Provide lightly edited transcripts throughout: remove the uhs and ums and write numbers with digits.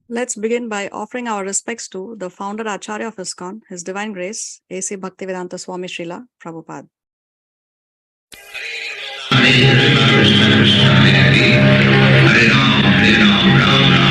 Let's begin by offering our respects to the founder Acharya of ISKCON, His Divine Grace, A.C. Bhaktivedanta Swami Srila Prabhupada. Hare Ram, Ram Ram.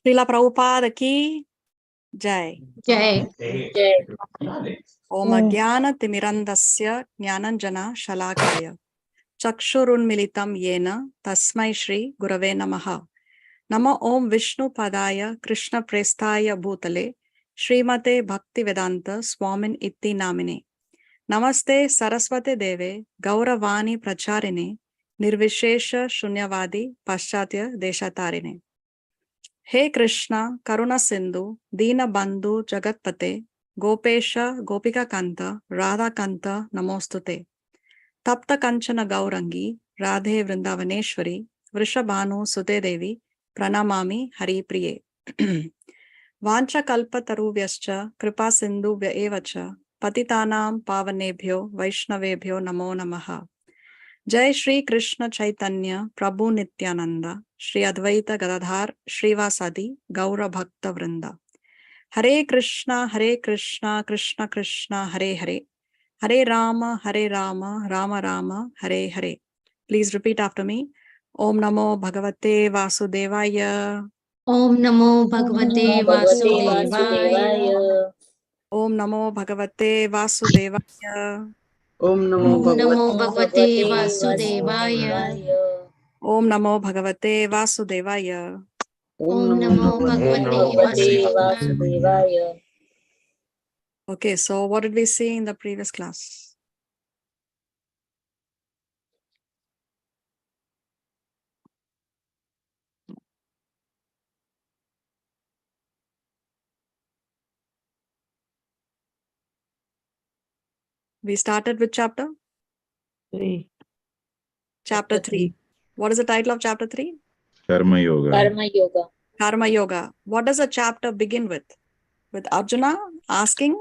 Srila Prabhupada ki Jai. Jai. Om Ajnana Timirandasya Jnananjana Shalakaya Chakshurunmilitam Yena Tasmai Shri Gurave Namaha. Nama Om Vishnu Padaya Krishna Prestaya Bhutale Srimate Bhaktivedanta Swamin Itti Namine. Namaste Saraswate Deve Gauravani Pracharine Nirvishesha Shunyavadi Paschatya Deshatarine. He Krishna Karuna Sindhu Dina Bandhu Jagatpate Gopesha Gopika Kanta Radha Kanta Namostute Tapta Kanchana Gaurangi Radhe Vrindavaneshwari Vrishabhanu Sute Devi Pranamami Hari Priye Vancha Kalpa Taruvyascha Kripa Sindhu Vyaevacha Patitanam Pavanebhyo Vaishnavebhyo Namo Namaha. Jai Shri Krishna Chaitanya Prabhu Nityananda Shri Advaita Gadadhar Shrivasadi Gaura Bhakta Vrinda. Hare Krishna Krishna Krishna Hare Hare Hare Rama Rama Rama Hare Hare. Please repeat after me. Om Namo Bhagavate Vasudevaya. Om Namo Bhagavate Vasudevaya. Om Namo Bhagavate Vasudevaya. Om Namo Bhagavate Vasudevaya. Om Namo Bhagavate Vasudevaya. Om Namo Bhagavate Vasudevaya. Okay, so what did we see in the previous class? We started with chapter 3. Chapter 3. What is the title of chapter 3? Karma Yoga. Karma Yoga. What does the chapter begin with? With Arjuna asking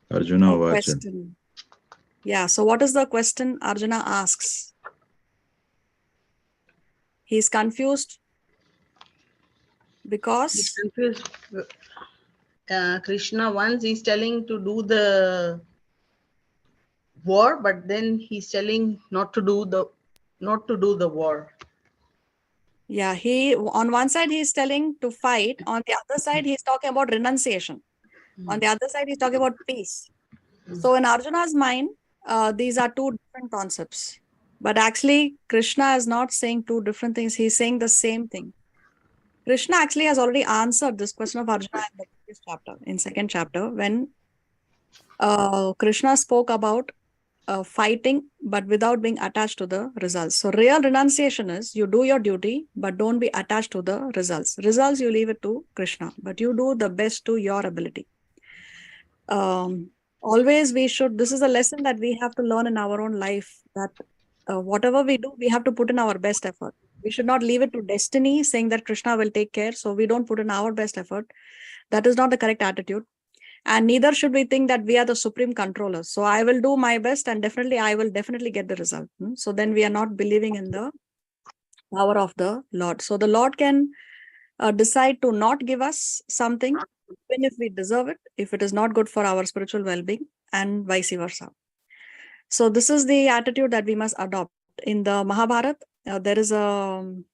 Arjuna a Vacha. question. Yeah, so what is the question Arjuna asks? He's confused because He's confused. Krishna once is telling to do the war, but then he's telling not to do the war. Yeah, he on one side he's telling to fight, on the other side he's talking about renunciation. On the other side he's talking about peace. So in Arjuna's mind, these are two different concepts. But actually, Krishna is not saying two different things. He's saying the same thing. Krishna actually has already answered this question of Arjuna in the previous chapter, in second chapter, when Krishna spoke about fighting, but without being attached to the results. So real renunciation is you do your duty, but don't be attached to the results. Results, you leave it to Krishna, but you do the best to your ability. Always we should, this is a lesson that we have to learn in our own life, that whatever we do, we have to put in our best effort. We should not leave it to destiny, saying that Krishna will take care. So we don't put in our best effort. That is not the correct attitude. And neither should we think that we are the supreme controllers. So I will do my best and definitely I will definitely get the result. So then we are not believing in the power of the Lord. So the Lord can decide to not give us something, even if we deserve it, if it is not good for our spiritual well-being, and vice versa. So this is the attitude that we must adopt. In the Mahabharata, there is when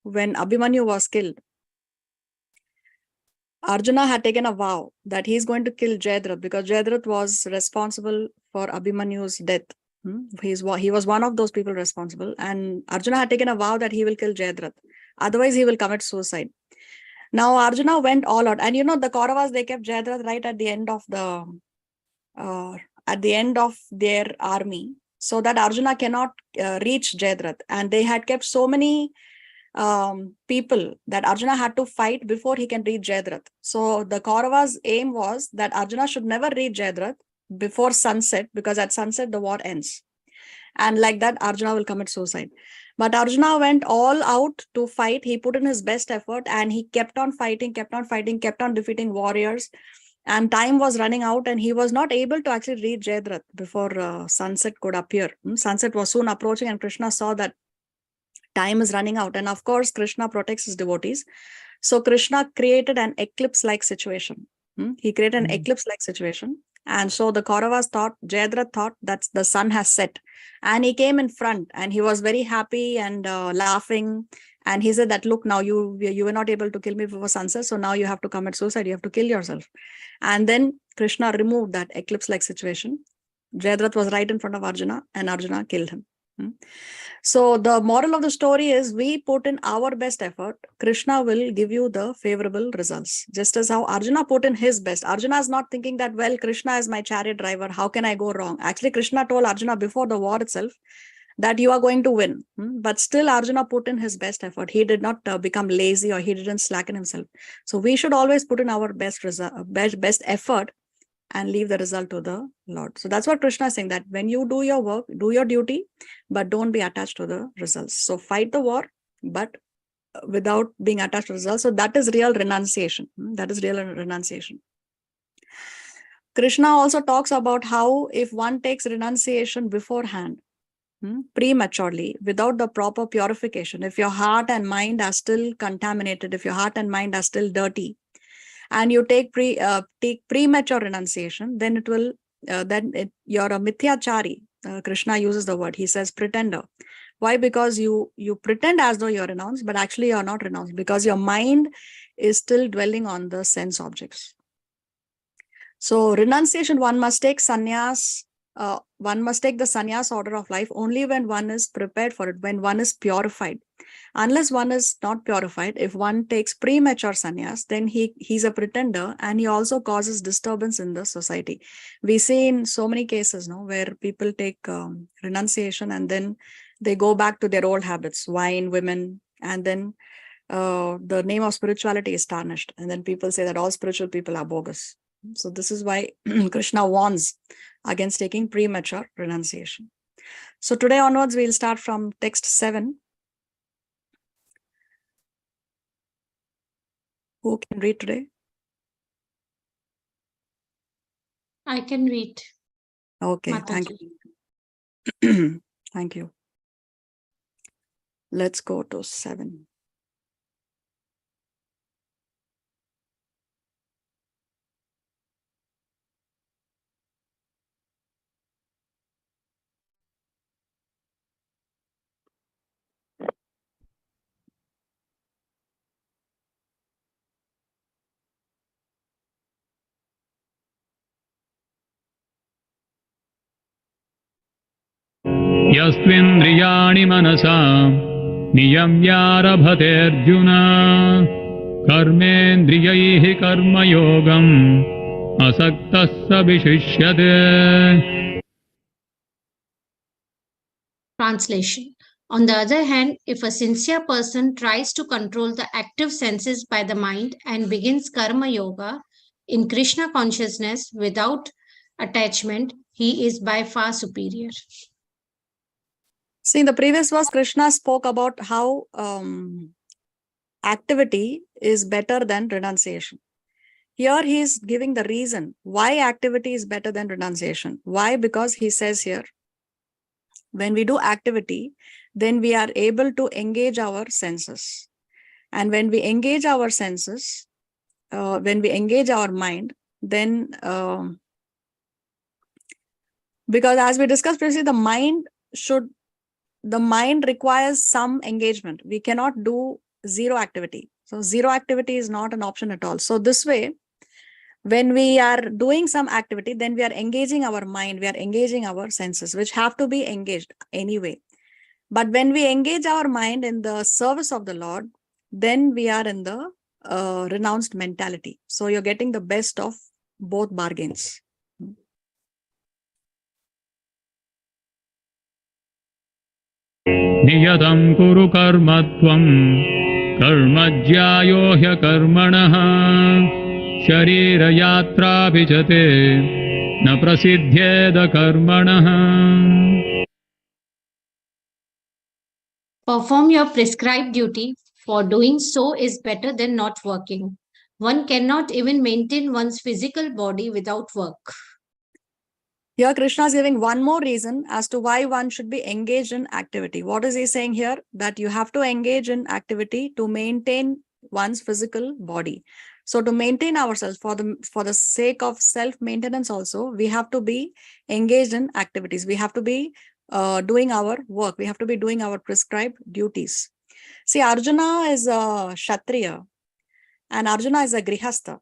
Abhimanyu was killed, Arjuna had taken a vow that he is going to kill Jayadratha because Jayadratha was responsible for Abhimanyu's death. He was one of those people responsible. And Arjuna had taken a vow that he will kill Jayadratha. Otherwise, he will commit suicide. Now, Arjuna went all out. And the Kauravas, they kept Jayadratha right at the end of their army so that Arjuna cannot reach Jayadratha. And they had kept so many people that Arjuna had to fight before he can reach Jayadratha. So the Kauravas' aim was that Arjuna should never reach Jayadratha before sunset, because at sunset the war ends. And like that, Arjuna will commit suicide. But Arjuna went all out to fight. He put in his best effort and he kept on fighting, kept on defeating warriors. And time was running out and he was not able to actually reach Jayadratha before sunset could appear. Sunset was soon approaching and Krishna saw that time is running out. And of course, Krishna protects his devotees. So Krishna created an eclipse-like situation. He created an eclipse-like situation. And so the Kauravas thought, Jayadratha thought that the sun has set. And he came in front and he was very happy and laughing. And he said that, look, now you were not able to kill me before sunset. So now you have to commit suicide. You have to kill yourself. And then Krishna removed that eclipse-like situation. Jayadratha was right in front of Arjuna and Arjuna killed him. So the moral of the story is, we put in our best effort, Krishna will give you the favorable results. Just as how Arjuna put in his best. Arjuna is not thinking that, well, Krishna is my chariot driver, how can I go wrong? Actually, Krishna told Arjuna before the war itself that you are going to win. But still Arjuna put in his best effort. He did not become lazy or he didn't slacken himself. So we should always put in our best effort and leave the result to the Lord. So that's what Krishna is saying, that when you do your work, do your duty, but don't be attached to the results. So fight the war, but without being attached to results. So that is real renunciation. That is real renunciation. Krishna also talks about how if one takes renunciation beforehand, prematurely, without the proper purification, if your heart and mind are still contaminated, if your heart and mind are still dirty, and you take premature renunciation, then it will you're a mithyachari. Krishna uses the word. He says pretender. Why? Because you pretend as though you're renounced, but actually you're not renounced, because your mind is still dwelling on the sense objects. So renunciation, one must take sannyas. One must take the sannyas order of life only when one is prepared for it, when one is purified. Unless one is not purified, if one takes premature sannyas, then he's a pretender and he also causes disturbance in the society. We see in so many cases where people take renunciation and then they go back to their old habits, wine, women, and then the name of spirituality is tarnished. And then people say that all spiritual people are bogus. So this is why Krishna warns against taking premature renunciation. So today onwards, we'll start from text 7. Who can read today? I can read. Okay, Mataji. thank you. Thank you. Let's go to 7. यस्त्विन्द्रियाणि मनसा नियम्यारभतेऽर्जुन कर्मेन्द्रियैः कर्मयोगम् असक्तः स विशिष्यते. Translation. On the other hand, if a sincere person tries to control the active senses by the mind and begins karma yoga in Krishna consciousness without attachment, he is by far superior. See, in the previous verse, Krishna spoke about how activity is better than renunciation. Here he is giving the reason why activity is better than renunciation. Why? Because he says here, when we do activity, then we are able to engage our senses. And when we engage our senses, when we engage our mind, then because as we discussed previously, the mind requires some engagement. We cannot do zero activity. So zero activity is not an option at all. So this way, when we are doing some activity, then we are engaging our mind, we are engaging our senses, which have to be engaged anyway. But when we engage our mind in the service of the Lord, then we are in the renounced mentality. So you're getting the best of both bargains. नियतं कुरु कर्मत्वं कर्मज्यायो ह्यकर्मणः शरीरयात्रापि च ते न प्रसिद्ध्येद कर्मणः. Perform your prescribed duty, for doing so is better than not working. One cannot even maintain one's physical body without work. Here Krishna is giving one more reason as to why one should be engaged in activity. What is he saying here? That you have to engage in activity to maintain one's physical body. So to maintain ourselves, for the sake of self-maintenance also, we have to be engaged in activities. We have to be doing our work. We have to be doing our prescribed duties. See, Arjuna is a Kshatriya and Arjuna is a Grihastha.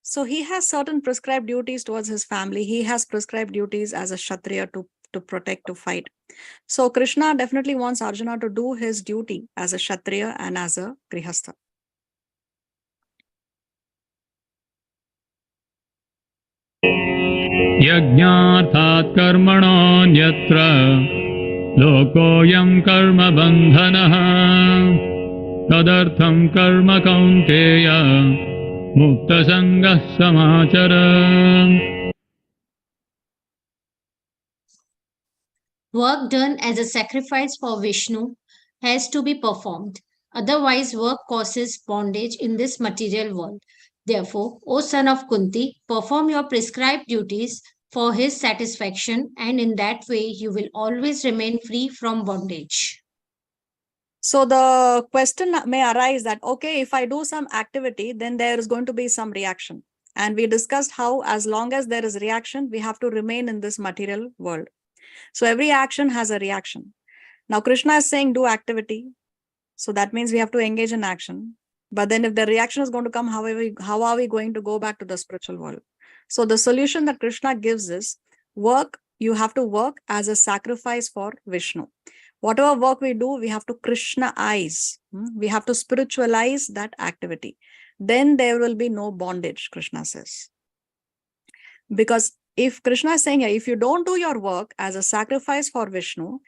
So he has certain prescribed duties towards his family. He has prescribed duties as a Kshatriya to protect, to fight. So Krishna definitely wants Arjuna to do his duty as a Kshatriya and as a Grihastha. यज्ञार्थात् कर्मणोऽन्यत्र लोकोऽयं कर्म बन्धनः तदर्थं कर्म कौन्तेय मुक्तसङ्गः समाचर. Work done as a sacrifice for Vishnu has to be performed. Otherwise, work causes bondage in this material world. Therefore, O son of Kunti, perform your prescribed duties for his satisfaction, and in that way you will always remain free from bondage. So the question may arise that, okay, if I do some activity, then there is going to be some reaction. And we discussed how as long as there is reaction, we have to remain in this material world. So every action has a reaction. Now Krishna is saying do activity. So that means we have to engage in action. But then if the reaction is going to come, how are we going to go back to the spiritual world? So the solution that Krishna gives is work. You have to work as a sacrifice for Vishnu. Whatever work we do, we have to Krishnaize. We have to spiritualize that activity. Then there will be no bondage, Krishna says. Because if Krishna is saying here, if you don't do your work as a sacrifice for Vishnu,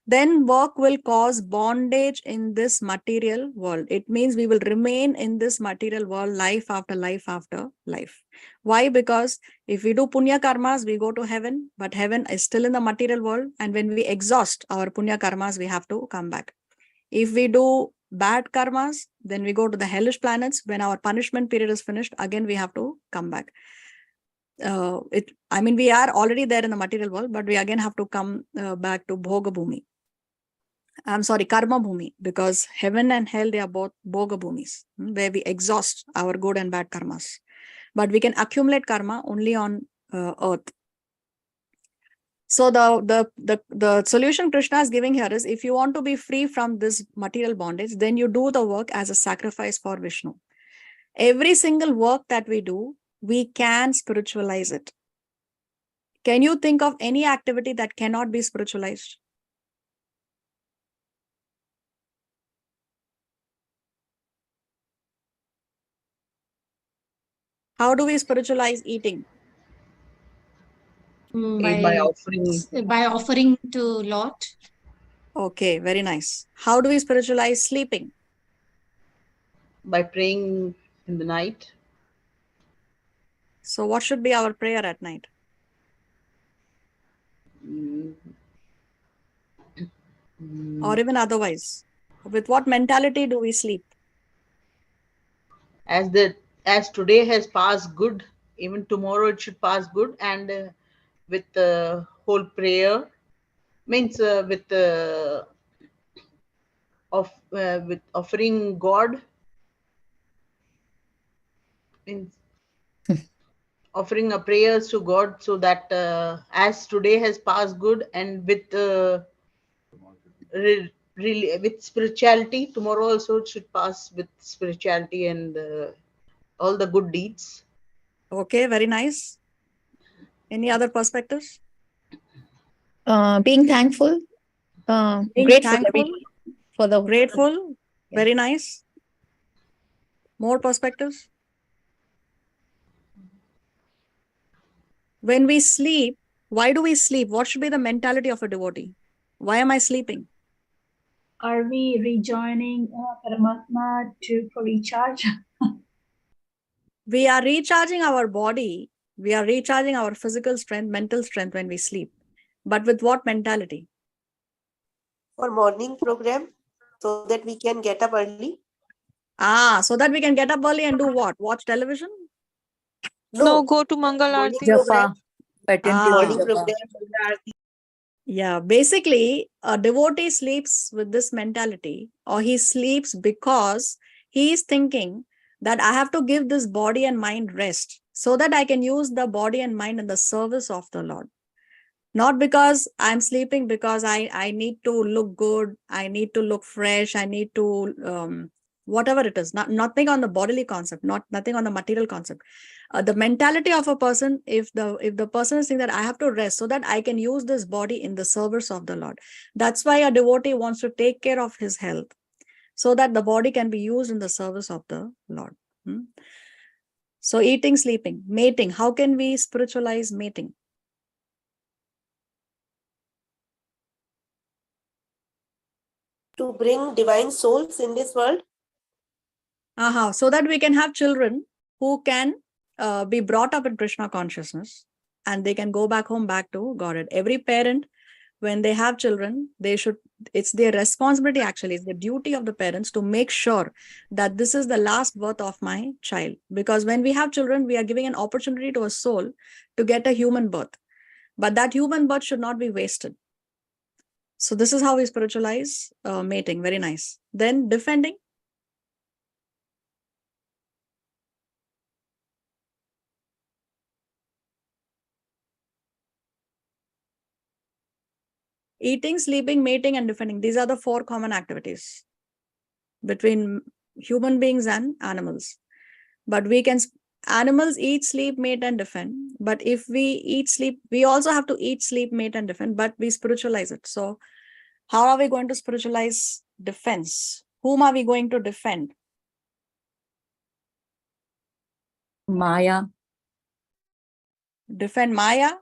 then work will cause bondage in this material world. It means we will remain in this material world life after life after life. Why? Because if we do punya karmas, we go to heaven, but heaven is still in the material world. And when we exhaust our punya karmas, we have to come back. If we do bad karmas, then we go to the hellish planets. When our punishment period is finished, again, we have to come back. We are already there in the material world, but we again have to come back to Bhoga Bhumi. Karma Bhumi, because heaven and hell, they are both Bhoga Bhumis, where we exhaust our good and bad karmas. But we can accumulate karma only on earth. So the solution Krishna is giving here is, if you want to be free from this material bondage, then you do the work as a sacrifice for Vishnu. Every single work that we do, we can spiritualize it. Can you think of any activity that cannot be spiritualized? How do we spiritualize eating? By offering to Lord. Okay, very nice. How do we spiritualize sleeping? By praying in the night. So what should be our prayer at night? or even otherwise? With what mentality do we sleep? As today has passed good, even tomorrow it should pass good, and with the whole prayer means with offering God, means offering a prayers to God, so that as today has passed good, and with really with spirituality, tomorrow also it should pass with spirituality and all the good deeds. Okay, very nice. Any other perspectives? Being thankful, Being grateful thankful, for the grateful, Yeah. very nice. More perspectives? When we sleep, why do we sleep? What should be the mentality of a devotee? Why am I sleeping? Are we rejoining Paramatma for recharge? We are recharging our body. We are recharging our physical strength, mental strength when we sleep. But with what mentality? For morning program, so that we can get up early. So that we can get up early and do what? Watch television? No, go to Mangal Morning Aarti. program. Morning Japa. program. Yeah, basically, a devotee sleeps with this mentality, or he sleeps because he is thinking that I have to give this body and mind rest so that I can use the body and mind in the service of the Lord. Not because I'm sleeping because I need to look good, I need to look fresh, I need to whatever it is, nothing on the bodily concept, nothing on the material concept. The mentality of a person, if the person is saying that I have to rest so that I can use this body in the service of the Lord, that's why a devotee wants to take care of his health so that the body can be used in the service of the Lord. So eating, sleeping, mating, how can we spiritualize mating? To bring divine souls in this world. So that we can have children who can be brought up in Krishna consciousness, and they can go back home, back to Godhead. Every parent, when they have children, it's their responsibility, actually, it's the duty of the parents to make sure that this is the last birth of my child. Because when we have children, we are giving an opportunity to a soul to get a human birth. But that human birth should not be wasted. So this is how we spiritualize mating. Very nice. Then defending. Eating, sleeping, mating, and defending. These are the 4 common activities between human beings and animals. But animals eat, sleep, mate, and defend. But if we eat, sleep, we also have to eat, sleep, mate, and defend, but we spiritualize it. So how are we going to spiritualize defense? Whom are we going to defend? Maya. Defend Maya?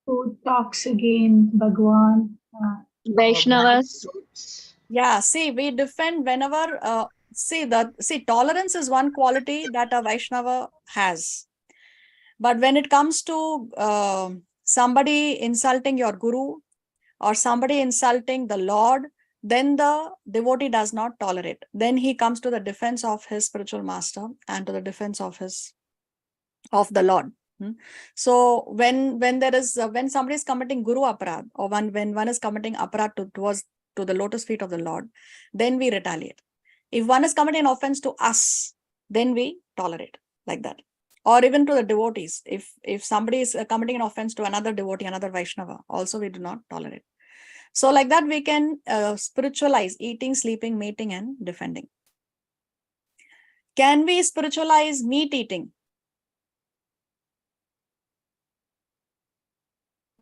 Who talks again, Bhagwan? Vaishnavas. Yeah, see, we defend whenever, tolerance is one quality that a Vaishnava has. But when it comes to somebody insulting your guru or somebody insulting the Lord, then the devotee does not tolerate. Then he comes to the defense of his spiritual master and to the defense of the Lord. So when somebody is committing guru aparad, or when one is committing aparad to the lotus feet of the Lord, then we retaliate. If one is committing an offense to us, then we tolerate, like that. Or even to the devotees, if somebody is committing an offense to another devotee, another Vaishnava, also we do not tolerate. So like that, we can spiritualize eating, sleeping, mating, and defending. Can we spiritualize meat eating?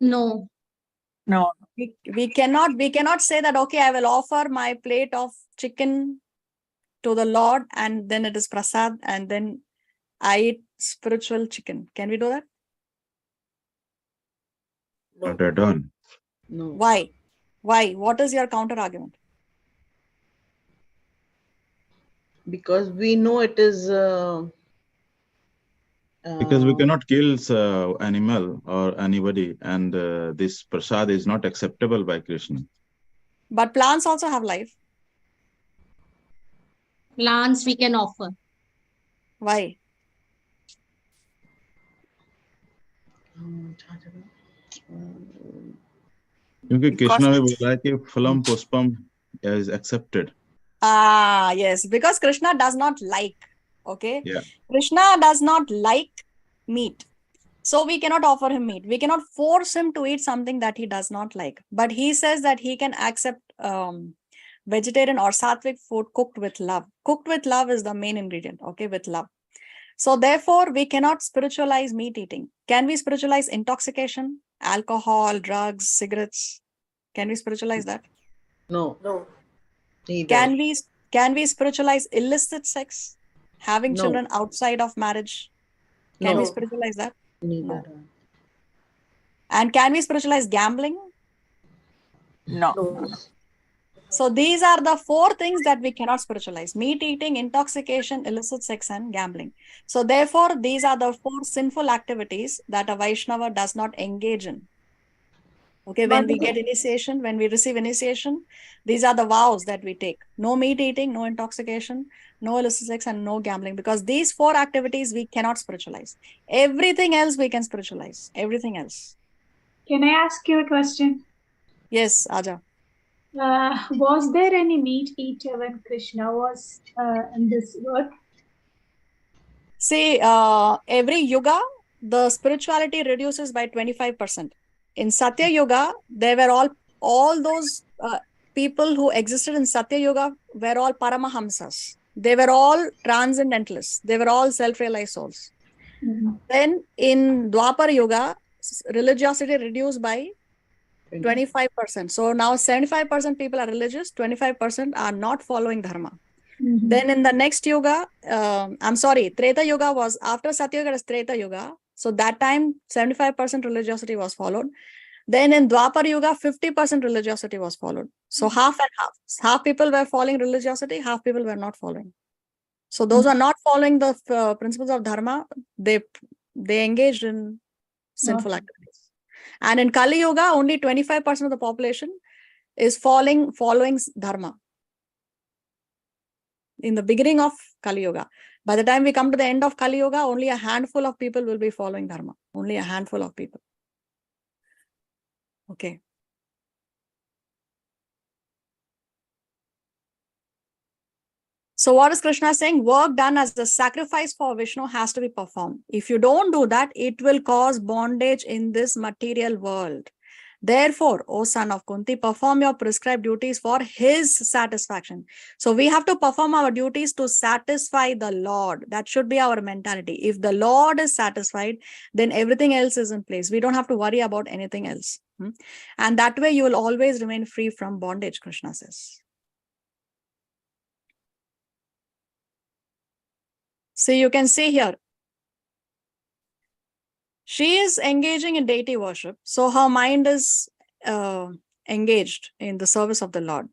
No. No. We cannot say that, okay, I will offer my plate of chicken to the Lord and then it is prasad and then I eat spiritual chicken. Can we do that? Not at all. No. Why? What is your counter argument? Because we know it is Because we cannot kill animal or anybody, and this prasad is not acceptable by Krishna. But plants also have life. Plants we can offer. Why? क्योंकि Because Krishna ने बोला है कि फलम पुष्पम is accepted. yes, because Krishna does not like. Okay. Yeah. Krishna does not like meat. So we cannot offer him meat. We cannot force him to eat something that he does not like. But he says that he can accept vegetarian or sattvic food cooked with love. Cooked with love is the main ingredient. Okay, with love. So therefore, we cannot spiritualize meat eating. Can we spiritualize intoxication, alcohol, drugs, cigarettes? Can we spiritualize that? No. No. Can we spiritualize illicit sex, having No. children outside of marriage? Can we No. spiritualize that? Neither. And can we spiritualize gambling? No. No. So these are the 4 things that we cannot spiritualize: meat eating, intoxication, illicit sex, and gambling. So therefore, these are the 4 sinful activities that a Vaishnava does not engage in. Okay, when we get initiation, when we receive initiation, these are the vows that we take. No meat eating, no intoxication, no illicit sex, and no gambling. Because these 4 activities we cannot spiritualize. Everything else we can spiritualize. Everything else. Can I ask you a question? Yes, Aja. Was there any meat eater when Krishna was in this world? See, every yuga, the spirituality reduces by 25%. In Satya Yuga, there were all those people who existed in Satya Yuga were all Paramahamsas. They were all transcendentalists. They were all self-realized souls. Then in Dwapar Yuga, religiosity reduced by 25%. So now 75% people are religious, 25% are not following dharma. Then in the next yuga, Treta Yuga was after Satya Yuga is Treta Yuga. So that time 75% religiosity was followed. Then in Dwapar Yuga, 50% religiosity was followed. So half and half. Half people were following religiosity, half people were not following. So those who are not following the principles of dharma, they engaged in sinful activities. And in Kali Yuga, only 25% of the population is following dharma. In the beginning of Kali Yuga. By the time we come to the end of Kali Yuga, only a handful of people will be following dharma. Only a handful of people. Okay. So what is Krishna saying? Work done as a sacrifice for Vishnu has to be performed. If you don't do that, it will cause bondage in this material world. Therefore, O son of Kunti, perform your prescribed duties for his satisfaction. So we have to perform our duties to satisfy the Lord. That should be our mentality. If the Lord is satisfied, then everything else is in place. We don't have to worry about anything else. And that way you will always remain free from bondage, Krishna says. So you can see here, she is engaging in deity worship. So her mind is engaged in the service of the Lord.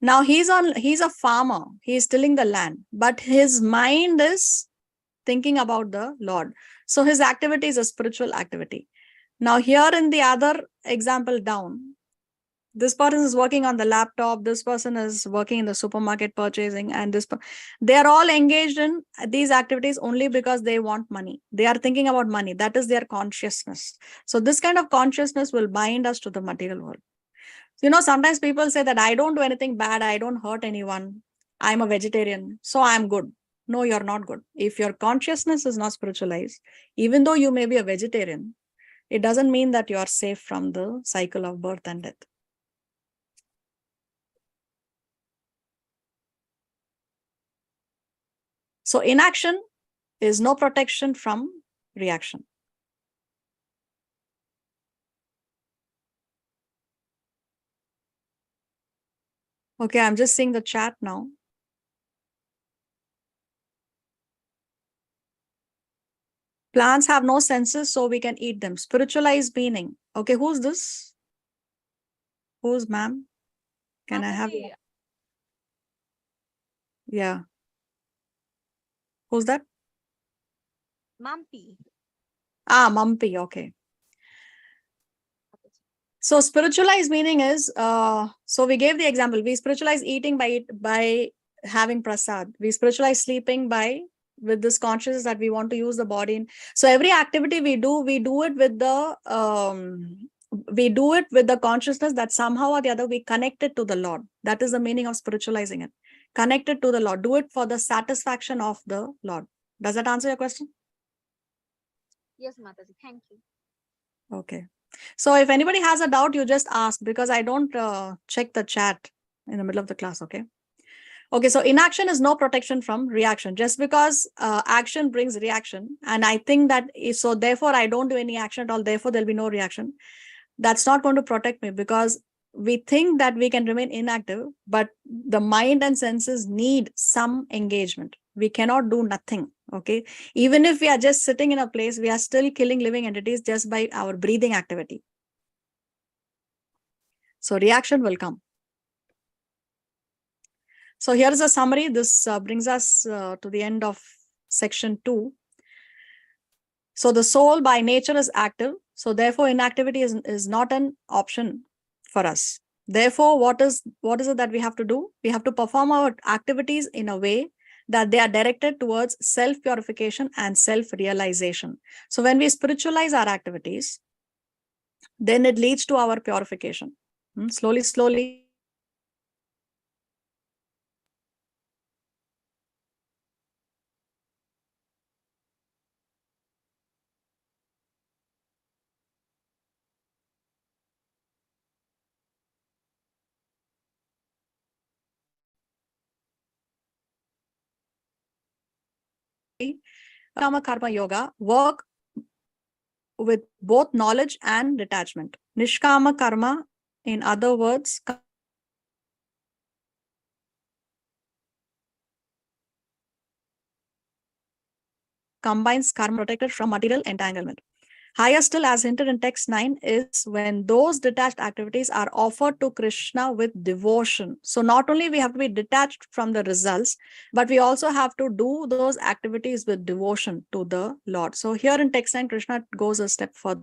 Now he's a farmer. He's tilling the land, but his mind is thinking about the Lord. So his activity is a spiritual activity. Now here in the other example down, this person is working on the laptop, this person is working in the supermarket purchasing, and they are all engaged in these activities only because they want money. They are thinking about money. That is their consciousness. So this kind of consciousness will bind us to the material world. Sometimes people say that I don't do anything bad, I don't hurt anyone, I'm a vegetarian, so I'm good. No, you're not good. If your consciousness is not spiritualized, even though you may be a vegetarian, it doesn't mean that you are safe from the cycle of birth and death. So inaction is no protection from reaction. Okay, I'm just seeing the chat now. Plants have no senses, so we can eat them. Spiritualized meaning. Okay, who's this? Who's ma'am? Can I have? Yeah. Who's that? Mampi. Mampi, okay. So spiritualized meaning is, so we gave the example, we spiritualize eating by having prasad. We spiritualize sleeping with this consciousness that we want to use the body. So every activity we do it with the consciousness that somehow or the other we connected to the Lord. That is the meaning of spiritualizing it. Connected to the Lord. Do it for the satisfaction of the Lord. Does that answer your question? Yes, Mataji. Thank you. Okay. So if anybody has a doubt, you just ask, because I don't check the chat in the middle of the class. Okay. Okay. So inaction is no protection from reaction. Just because action brings reaction, and I think that so therefore I don't do any action at all, therefore there'll be no reaction. That's not going to protect me, because we think that we can remain inactive, but the mind and senses need some engagement. We cannot do nothing. Okay. Even if we are just sitting in a place, we are still killing living entities just by our breathing activity. So reaction will come. So here is a summary. This brings us to the end of section 2. So the soul by nature is active. So therefore inactivity is not an option for us. Therefore, what is it that we have to do? We have to perform our activities in a way that they are directed towards self-purification and self-realization. So when we spiritualize our activities, then it leads to our purification. Slowly, slowly. Karma yoga work with both knowledge and detachment. Nishkama karma, in other words, combines karma protected from material entanglement. Higher still, as hinted in text 9, is when those detached activities are offered to Krishna with devotion. So not only we have to be detached from the results, but we also have to do those activities with devotion to the Lord. So here in text 9, Krishna goes a step further.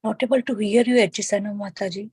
Not able to hear you, Echisana Mataji.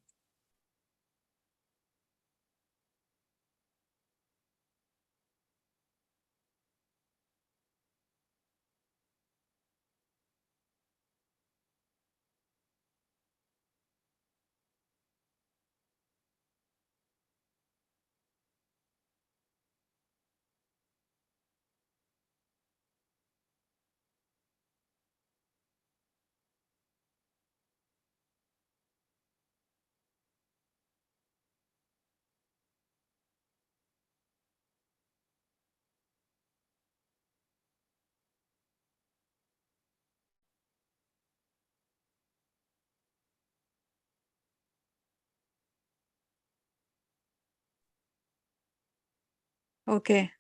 Okay.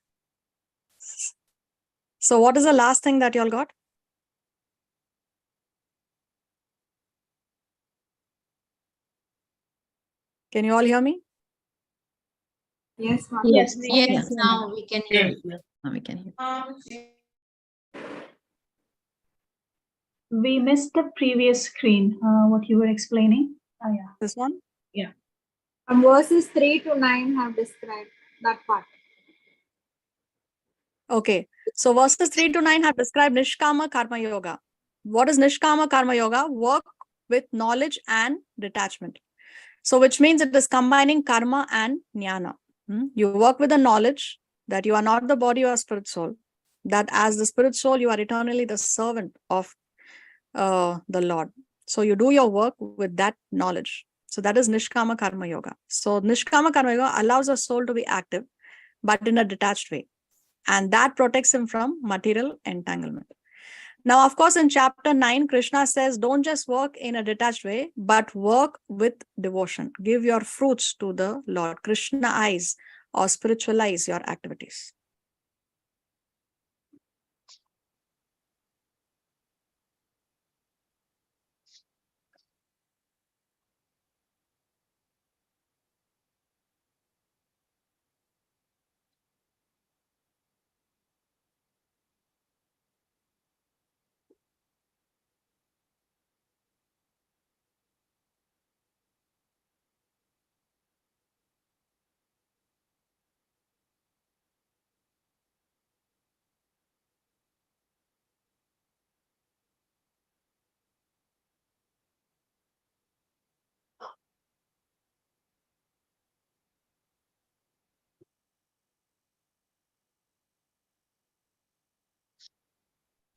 So what is the last thing that you all got? Can you all hear me? Yes, ma'am. Yes, Yes, yes, now we can hear you. Now we can hear. We missed the previous screen, what you were explaining. Oh, yeah. This one? Yeah. And verses 3 to 9 have described that part. Okay. So verses 3 to 9 have described Nishkama Karma Yoga. What is Nishkama Karma Yoga? Work with knowledge and detachment. So which means it is combining karma and jnana. You work with the knowledge that you are not the body or spirit soul, that as the spirit soul, you are eternally the servant of the Lord. So you do your work with that knowledge. So that is Nishkama Karma Yoga. So Nishkama Karma Yoga allows a soul to be active but in a detached way. And that protects him from material entanglement. Now, of course, in chapter 9, Krishna says, don't just work in a detached way, but work with devotion. Give your fruits to the Lord. Krishna eyes or spiritualize your activities.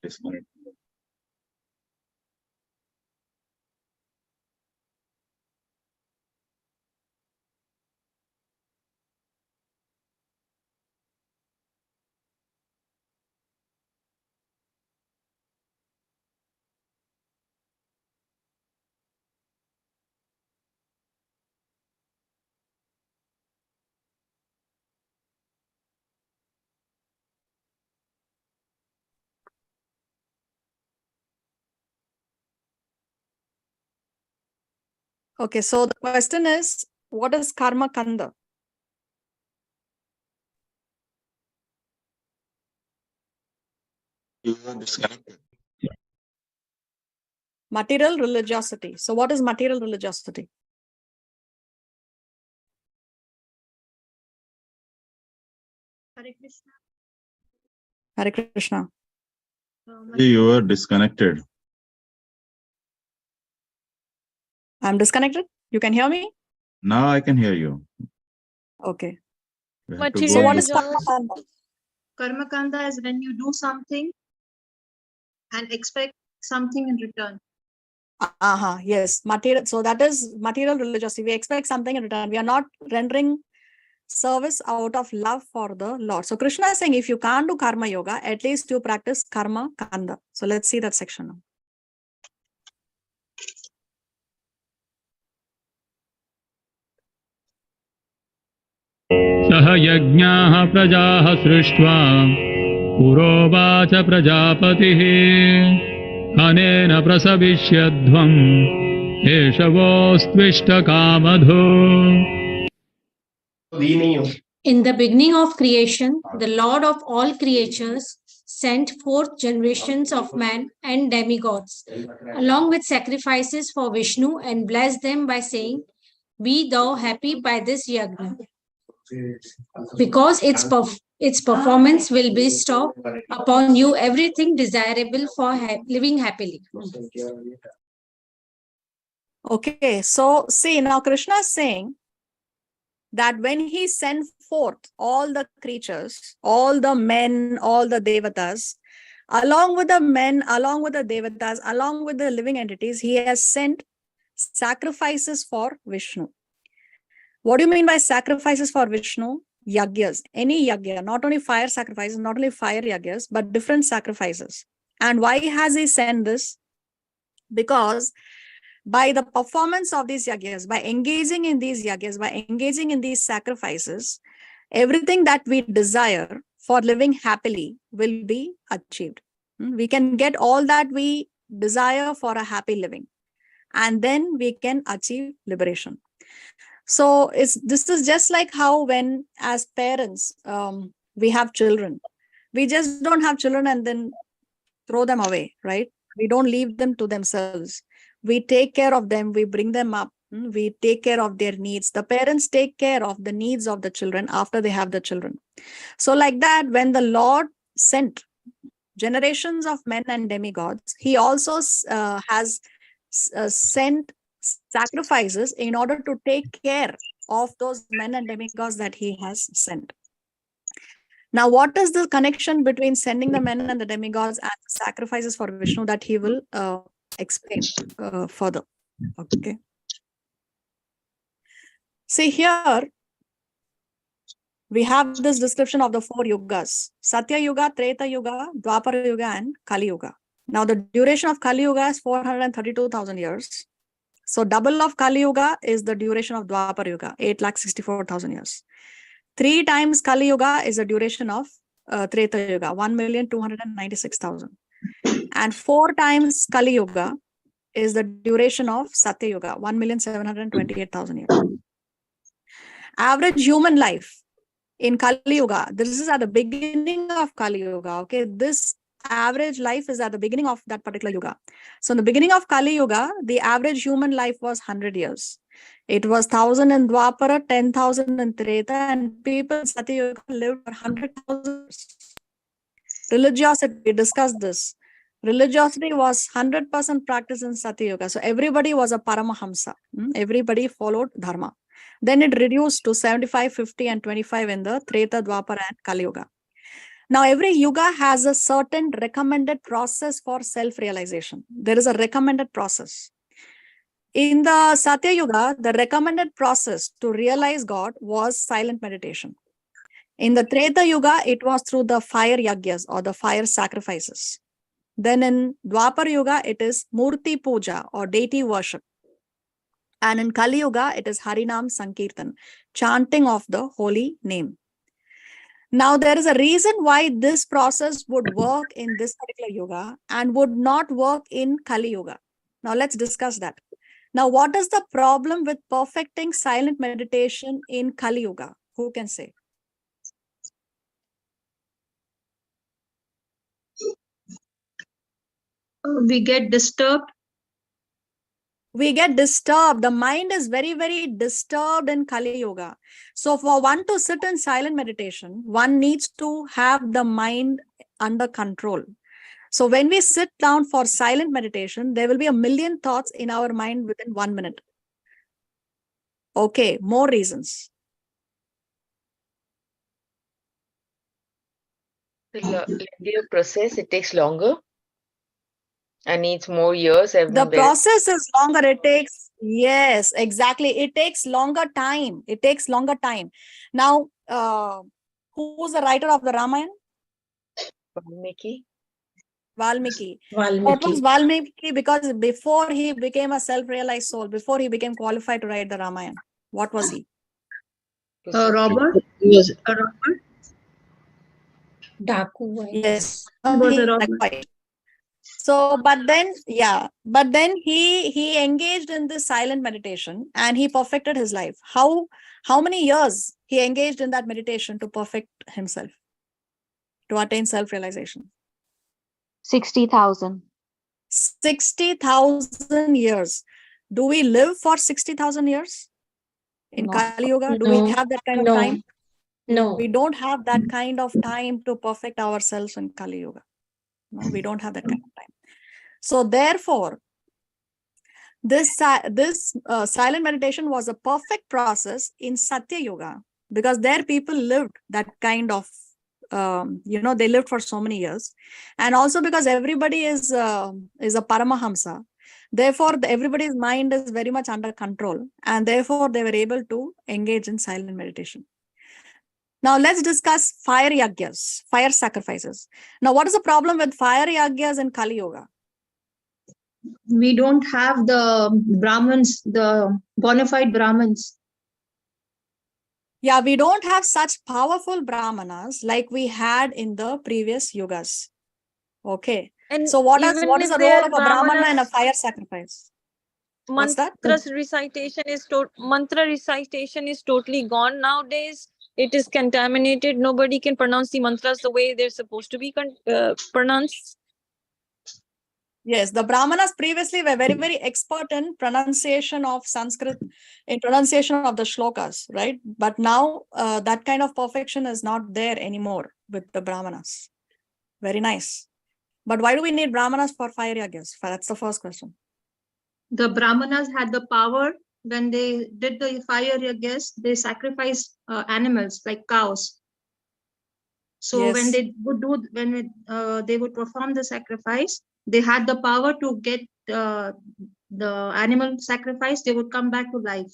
Disconnect. Okay, so the question is, what is karma kanda? You are disconnected. Material religiosity. So what is material religiosity? Hare Krishna. Hare Krishna. You are disconnected. I'm disconnected. You can hear me? Now I can hear you. Okay. You have to So go what in is karma kanda? Karma kanda is when you do something and expect something in return. Yes. Material. So that is material religiosity. We expect something in return. We are not rendering service out of love for the Lord. So Krishna is saying, if you can't do karma yoga, at least you practice karma kanda. So let's see that section now. सह यज्ञाः प्रजाः सृष्ट्वा पुरोवाच प्रजापतिः अनेन प्रसविष्यध्वम् एषवोऽस्त्विष्टकामधो. In the beginning of creation, the Lord of all creatures sent forth generations of man and demigods, along with sacrifices for Vishnu, and blessed them by saying, "Be thou happy by this yajna, because its performance will bestow upon you everything desirable for living happily." Okay, so see, now Krishna is saying that when he sent forth all the creatures, all the men, all the devatas, along with the men, along with the devatas, along with the living entities, he has sent sacrifices for Vishnu. What do you mean by sacrifices for Vishnu? Yagyas, any yagya, not only fire sacrifices, not only fire yagyas, but different sacrifices. And why has he sent this? Because by the performance of these yagyas, by engaging in these yagyas, by engaging in these sacrifices, everything that we desire for living happily will be achieved. We can get all that we desire for a happy living, and then we can achieve liberation. So this is just like how when as parents, we have children, we just don't have children and then throw them away, right? We don't leave them to themselves. We take care of them, we bring them up, we take care of their needs. The parents take care of the needs of the children after they have the children. So like that, when the Lord sent generations of men and demigods, he also has sent sacrifices in order to take care of those men and demigods that he has sent. Now, what is the connection between sending the men and the demigods and the sacrifices for Vishnu that he will explain further? Okay. See here, We have this description of the 4 yugas: Satya Yuga, Treta Yuga, Dwapara Yuga, and Kali Yuga. Now, the duration of Kali Yuga is 432,000 years. So, double of Kali Yuga is the duration of Dwapara Yuga, 8,64,000 years. 3 times Kali Yuga is the duration of Treta Yuga, 1,296,000. And 4 times Kali Yuga is the duration of Satya Yuga, 1,728,000 years. Average human life in Kali Yuga, this is at the beginning of Kali Yuga, okay? This average life is at the beginning of that particular Yuga. So in the beginning of Kali Yuga, the average human life was 100 years. It was 1,000 in Dwapara, 10,000 in Treta, and people in Satya Yuga lived for 100,000 years. Religiosity, we discussed this. Religiosity was 100% practiced in Satya Yuga. So everybody was a Paramahamsa. Everybody followed Dharma. Then it reduced to 75, 50, and 25 in the Treta, Dwapara, and Kali Yuga. Now, every yuga has a certain recommended process for self-realization. There is a recommended process. In the Satya Yuga, the recommended process to realize God was silent meditation. In the Treta Yuga, it was through the fire yagyas or the fire sacrifices. Then in Dwapara Yuga, it is Murti Puja or deity worship. And in Kali Yuga, it is Harinam Sankirtan, chanting of the holy name. Now, there is a reason why this process would work in this particular yuga and would not work in Kali Yuga. Now, let's discuss that. Now, what is the problem with perfecting silent meditation in Kali Yuga? Who can say? We get disturbed. We get disturbed. The mind is very, very disturbed in Kali Yuga. So for one to sit in silent meditation, one needs to have the mind under control. So when we sit down for silent meditation, there will be a million thoughts in our mind within 1 minute. Okay, more reasons. The lengthier process, it takes longer and needs more years. The process is longer. It takes, yes, exactly. It takes longer time. It takes longer time. Now, who's the writer of the Ramayana? Valmiki. What was Valmiki? Because before he became a self-realized soul, before he became qualified to write the Ramayana, what was he? Robert. Yes. Robert. Daku. Yes. Was a robber. So, but then he engaged in this silent meditation and he perfected his life. How many years he engaged in that meditation to perfect himself, to attain self-realization? 60,000. 60,000 years. Do we live for 60,000 years in No. Kali Yuga? Do we have that kind of time? No. We don't have that kind of time to perfect ourselves in Kali Yuga. No, we don't have that kind of time. So therefore, this silent meditation was a perfect process in Satya Yuga because there people lived that kind of, they lived for so many years. And also because everybody is a Paramahamsa. Therefore, everybody's mind is very much under control. And therefore, they were able to engage in silent meditation. Now, let's discuss fire yagyas, fire sacrifices. Now, what is the problem with fire yagyas in Kali Yuga? We don't have the Brahmins, the bona fide Brahmins. Yeah, we don't have such powerful Brahmanas like we had in the previous yugas. Okay. And so what is even the if role they're of a Brahmana in a Brahmanas, fire sacrifice? What's that? mantra recitation is totally gone nowadays. It is contaminated. Nobody can pronounce the mantras the way they're supposed to be pronounced. Yes, the Brahmanas previously were very, very expert in pronunciation of Sanskrit, in pronunciation of the shlokas, right? But now that kind of perfection is not there anymore with the Brahmanas. Very nice. But why do we need Brahmanas for fire yagyas? That's the first question. The Brahmanas had the power when they did the fire yagyas, they sacrificed animals like cows. So when they would they would perform the sacrifice, they had the power to get the animal sacrifice. They would come back to life.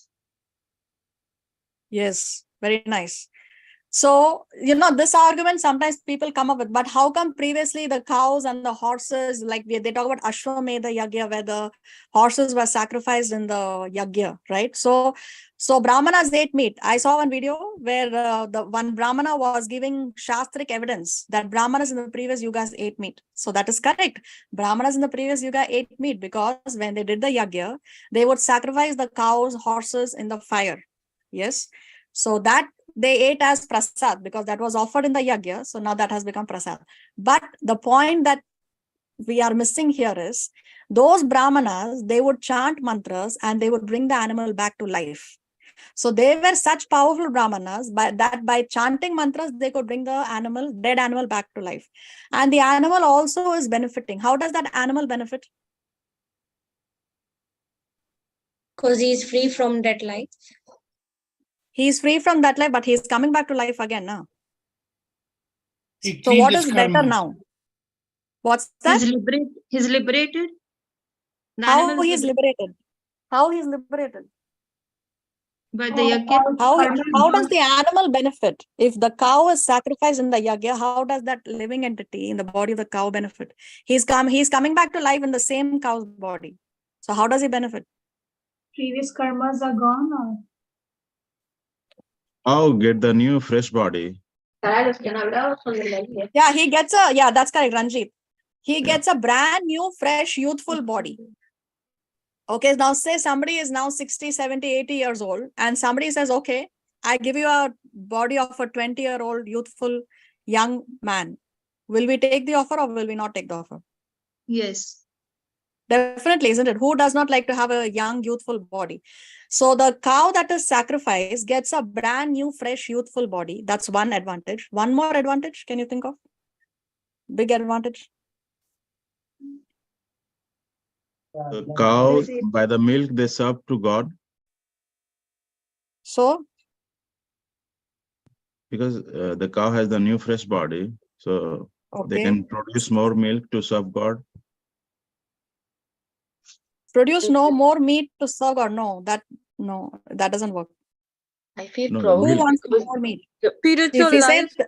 Yes, very nice. So, this argument sometimes people come up with, but how come previously the cows and the horses, like they talk about Ashwamedha Yagya, where the horses were sacrificed in the Yagya, right? So Brahmanas ate meat. I saw one video where the one Brahmana was giving Shastric evidence that Brahmanas in the previous yugas ate meat. So that is correct. Brahmanas in the previous yuga ate meat because when they did the Yagya, they would sacrifice the cows, horses in the fire. Yes. So that they ate as prasad because that was offered in the yagya. So now that has become prasad. But the point that we are missing here is those brahmanas, they would chant mantras and they would bring the animal back to life. So they were such powerful brahmanas that by chanting mantras, they could bring the dead animal back to life. And the animal also is benefiting. How does that animal benefit? Because he is free from that life. He is free from that life, but he is coming back to life again now. He So what cleaned is his better karma. now? What's that? He's liberated. The How animal he is liberated? How he is liberated? By the yagya. How does the animal benefit? If the cow is sacrificed in the yagya, how does that living entity in the body of the cow benefit? He's coming back to life in the same cow's body. So how does he benefit? Previous karmas are gone, or How get the new fresh body? Yeah, that's correct, Ranjit. He gets a brand new, fresh, youthful body. Okay, now say somebody is now 60, 70, 80 years old, and somebody says, okay, I give you a body of a 20-year-old, youthful, young man. Will we take the offer or will we not take the offer? Yes. Definitely, isn't it? Who does not like to have a young, youthful body? So the cow that is sacrificed gets a brand new, fresh, youthful body. That's one advantage. One more advantage, can you think of? Big advantage. The cow, by the milk they serve to God. So? Because the cow has the new fresh body, so they can produce more milk to serve God. Produce more meat to serve God? No, that doesn't work. I feel No, probably Who wants more meat? Spiritual If he life, says,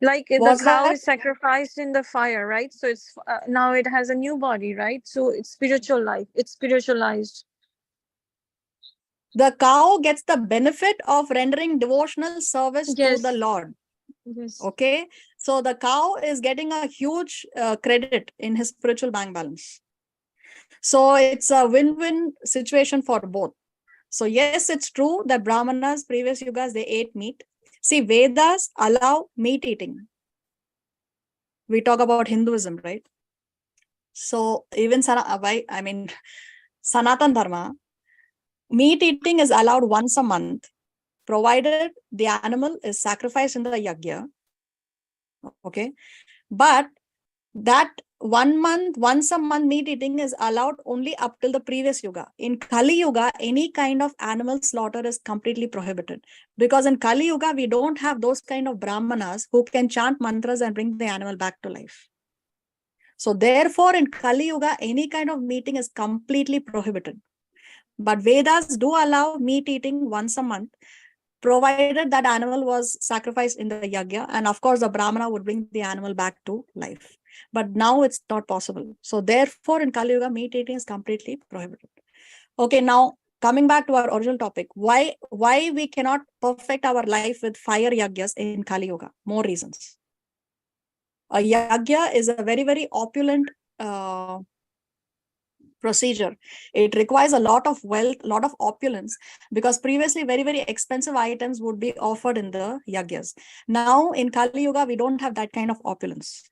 like the what's cow that? is sacrificed in the fire, right? So it's now it has a new body, right? So it's spiritual life. It's spiritualized. The cow gets the benefit of rendering devotional service to the Lord. Yes. Okay. So the cow is getting a huge credit in his spiritual bank balance. So it's a win-win situation for both. So yes, it's true that Brahmanas, previous yugas, they ate meat. See, Vedas allow meat eating. We talk about Hinduism, right? So even Sanatan Dharma, meat eating is allowed once a month, provided the animal is sacrificed in the yagya. Okay. But that once a month meat eating is allowed only up till the previous yuga. In Kali Yuga, any kind of animal slaughter is completely prohibited. Because in Kali Yuga, we don't have those kind of brahmanas who can chant mantras and bring the animal back to life. So therefore, in Kali Yuga, any kind of meeting is completely prohibited. But Vedas do allow meat eating once a month, provided that animal was sacrificed in the yagya. And of course, the Brahmana would bring the animal back to life. But now it's not possible. So therefore, in Kali Yuga, meat eating is completely prohibited. Okay, now coming back to our original topic, why we cannot perfect our life with fire yagyas in Kali Yuga? More reasons. A yagya is a very, very opulent procedure. It requires a lot of wealth, a lot of opulence, because previously very, very expensive items would be offered in the yagyas. Now in Kali Yuga, we don't have that kind of opulence.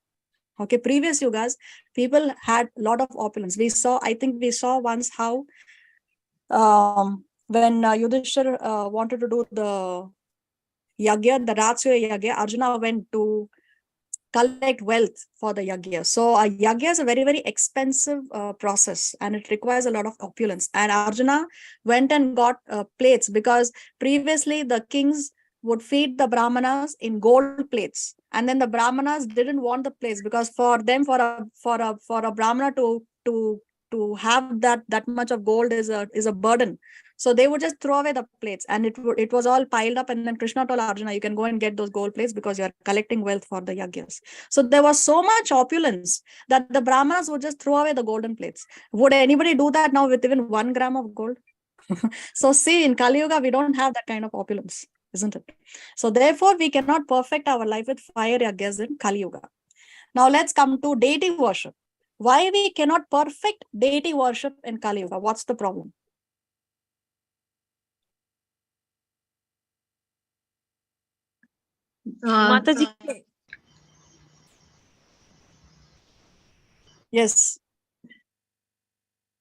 Okay, previous yugas, people had a lot of opulence. I think we saw once how when Yudhishthir wanted to do the yagya, the Ratsya yagya, Arjuna went to collect wealth for the yagya. So a yagya is a very, very expensive process, and it requires a lot of opulence. And Arjuna went and got plates, because previously the kings would feed the brahmanas in gold plates, and then the brahmanas didn't want the plates, because for them, for a brahmana to to have that much of gold is a burden. So they would just throw away the plates, and it was all piled up. And then Krishna told Arjuna, you can go and get those gold plates because you're collecting wealth for the yagyas. So there was so much opulence that the Brahmanas would just throw away the golden plates. Would anybody do that now with even 1 gram of gold? So see, in Kali Yuga, we don't have that kind of opulence, isn't it? So therefore, we cannot perfect our life with fire yagyas in Kali Yuga. Now let's come to deity worship. Why we cannot perfect deity worship in Kali Yuga? What's the problem? Mataji, yes.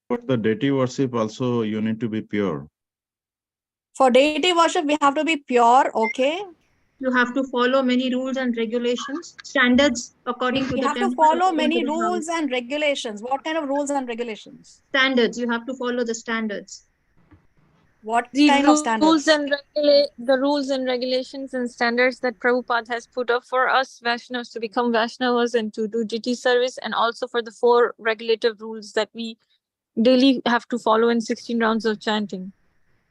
But the deity worship also, you need to be pure. For deity worship, we have to be pure, okay? You have to follow many rules and regulations, standards according to We the have to temple. follow according to many the rules house. and regulations. What kind of rules and regulations? Standards. You have to follow the standards. What the kind of standards? the rules and regulations and standards that Prabhupada has put up for us Vaishnavas to become Vaishnavas and to do deity service, and also for the 4 regulative rules that we daily have to follow in 16 rounds of chanting.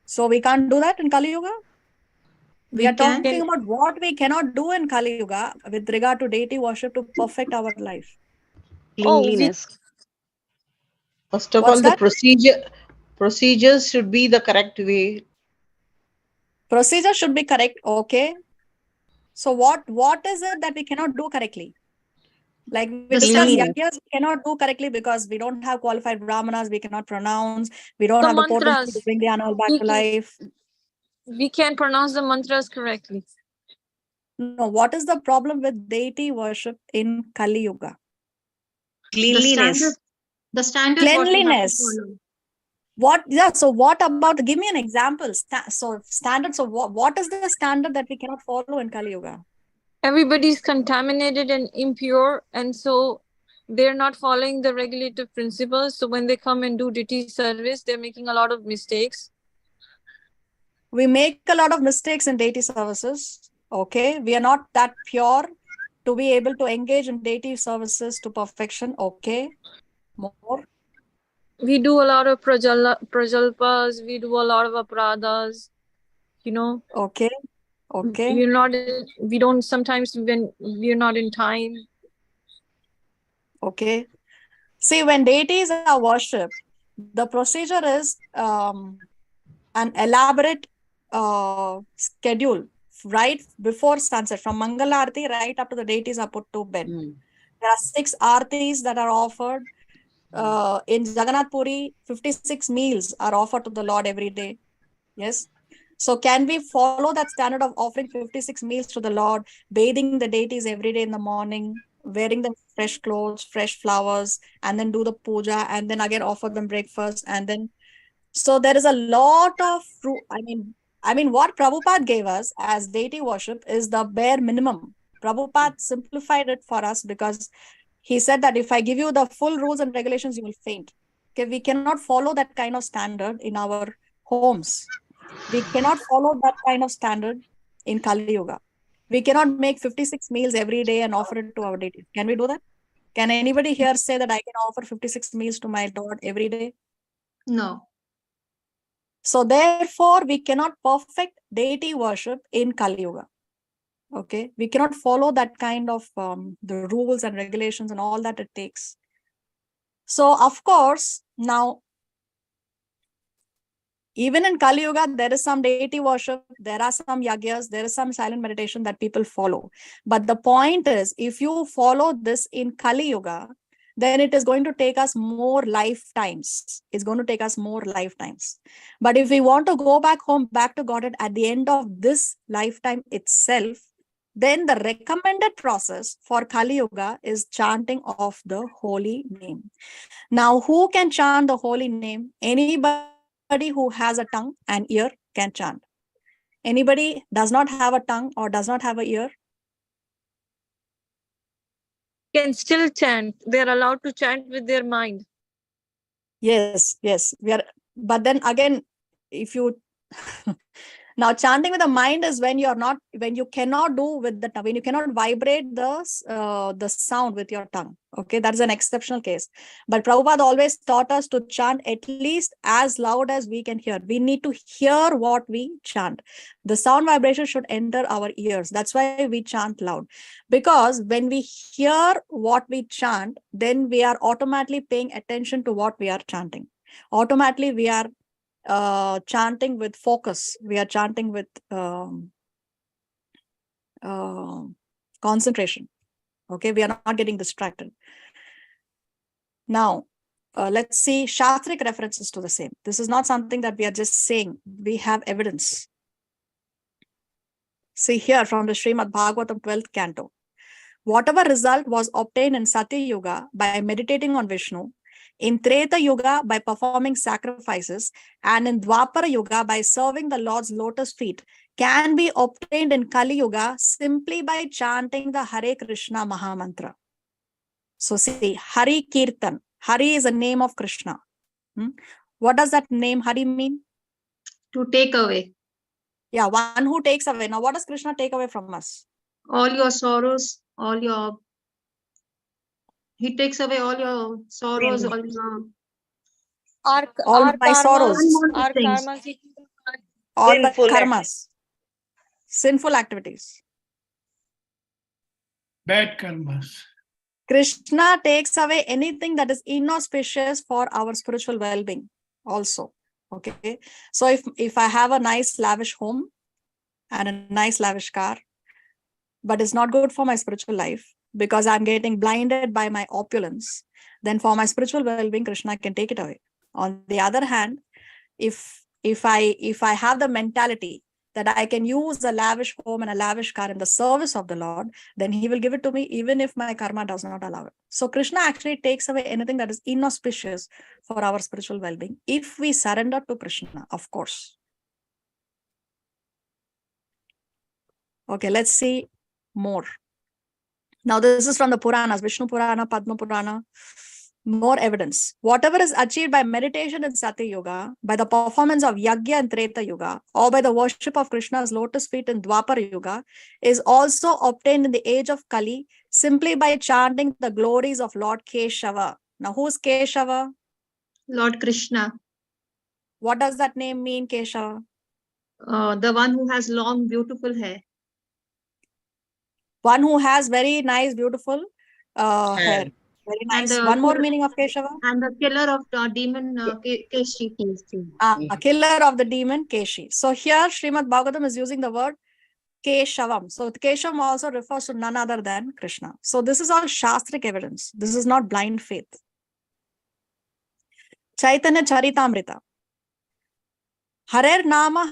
So we can't do that in Kali Yuga? We are can. talking about what we cannot do in Kali Yuga with regard to deity worship to perfect our life. Cleanliness. First of What's all, that? the procedures should be the correct way. Procedure should be correct, okay. So what is it that we cannot do correctly? Like we discussed, yagyas we cannot do correctly because we don't have qualified brahmanas, we cannot pronounce, we don't The have the potency to mantras. bring the animal back to life. We can pronounce the mantras correctly. No, what is the problem with deity worship in Kali Yuga? Cleanliness. The standard Cleanliness. So what about, give me an example. So what is the standard that we cannot follow in Kali Yuga? Everybody's contaminated and impure, and so they're not following the regulative principles. So when they come and do deity service, they're making a lot of mistakes. We make a lot of mistakes in deity services. Okay, we are not that pure to be able to engage in deity services to perfection. Okay, more. We do a lot of prajalpas, we do a lot of apradhas, you know. Okay. Okay. We don't sometimes when we're not in time. Okay. See, when deities are worshipped, the procedure is an elaborate schedule right before sunset, from Mangalarti right up to the deities are put to bed. There are 6 aartis that are offered. In Jagannath Puri, 56 meals are offered to the Lord every day. Yes. So can we follow that standard of offering 56 meals to the Lord, bathing the deities every day in the morning, wearing them fresh clothes, fresh flowers, and then do the puja, and then again offer them breakfast, and then so there is a lot of I mean what Prabhupada gave us as deity worship is the bare minimum. Prabhupada simplified it for us because he said that if I give you the full rules and regulations, you will faint. Okay, we cannot follow that kind of standard in our homes. We cannot follow that kind of standard in Kali Yuga. We cannot make 56 meals every day and offer it to our deities. Can we do that? Can anybody here say that I can offer 56 meals to my Lord every day? No. So therefore, we cannot perfect deity worship in Kali Yuga. Okay, we cannot follow that kind of the rules and regulations and all that it takes. So of course, now even in Kali Yuga, there is some deity worship, there are some yagyas, there is some silent meditation that people follow. But the point is, if you follow this in Kali Yuga, then it is going to take us more lifetimes. It's going to take us more lifetimes. But if we want to go back home, back to Godhead at the end of this lifetime itself, then the recommended process for Kali Yuga is chanting of the holy name. Now, who can chant the holy name? Anybody who has a tongue and ear can chant. Anybody does not have a tongue or does not have an ear? Can still chant. They're allowed to chant with their mind. Yes. We are. But then again, if you Now, chanting with the mind is when you cannot do with the tongue, when you cannot vibrate the sound with your tongue. Okay, that is an exceptional case. But Prabhupada always taught us to chant at least as loud as we can hear. We need to hear what we chant. The sound vibration should enter our ears. That's why we chant loud. Because when we hear what we chant, then we are automatically paying attention to what we are chanting. Automatically, we are chanting with focus. We are chanting with concentration. Okay, we are not getting distracted. Now, let's see Shastric references to the same. This is not something that we are just saying. We have evidence. See here from the Srimad Bhagavatam 12th canto. Whatever result was obtained in Satya Yuga by meditating on Vishnu, in Treta Yuga by performing sacrifices, and in Dwapara Yuga by serving the Lord's lotus feet, can be obtained in Kali Yuga simply by chanting the Hare Krishna Mahamantra. So see, Hari Kirtan. Hari is a name of Krishna. What does that name Hari mean? To take away. Yeah, one who takes away. Now, what does Krishna take away from us? All your sorrows, he takes away all your sorrows, all my sorrows, our karmas, all the karmas, sinful activities, bad karmas. Krishna takes away anything that is inauspicious for our spiritual well-being also. Okay, so if I have a nice lavish home and a nice lavish car, but it's not good for my spiritual life because I'm getting blinded by my opulence, then for my spiritual well-being, Krishna can take it away. On the other hand, if I have the mentality that I can use a lavish home and a lavish car in the service of the Lord, then he will give it to me even if my karma does not allow it. So Krishna actually takes away anything that is inauspicious for our spiritual well-being if we surrender to Krishna, of course. Okay, let's see more. Now, this is from the Puranas, Vishnu Purana, Padma Purana. More evidence. Whatever is achieved by meditation in Satya Yuga, by the performance of Yagya in Treta Yuga, or by the worship of Krishna's lotus feet in Dwapara Yuga, is also obtained in the age of Kali simply by chanting the glories of Lord Keshava. Now, who's Keshava? Lord Krishna. What does that name mean, Keshava? The one who has long, beautiful hair. One who has very nice, beautiful hair. Very nice. One more meaning of Keshava. And the killer of the demon Keshi. Killer of the demon Keshi. So here Srimad Bhagavatam is using the word Keshavam. So Keshavam also refers to none other than Krishna. So this is all Shastric evidence. This is not blind faith. Chaitanya Charitamrita. Harer Nama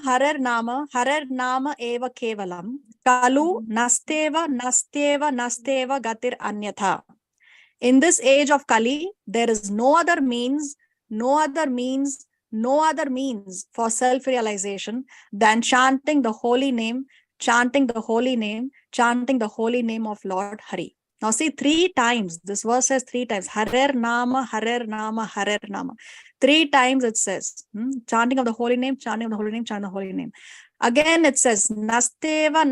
eva kevalam. Kalu nasteva gatir anyatha. In this age of Kali, there is no other means for self-realization than chanting the holy name of Lord Hari. Now see, 3 times, this verse says 3 times, Harer Nama. 3 times it says, chanting of the holy name, chanting of the holy name, chanting of the holy name. Again, it says, Nasteva.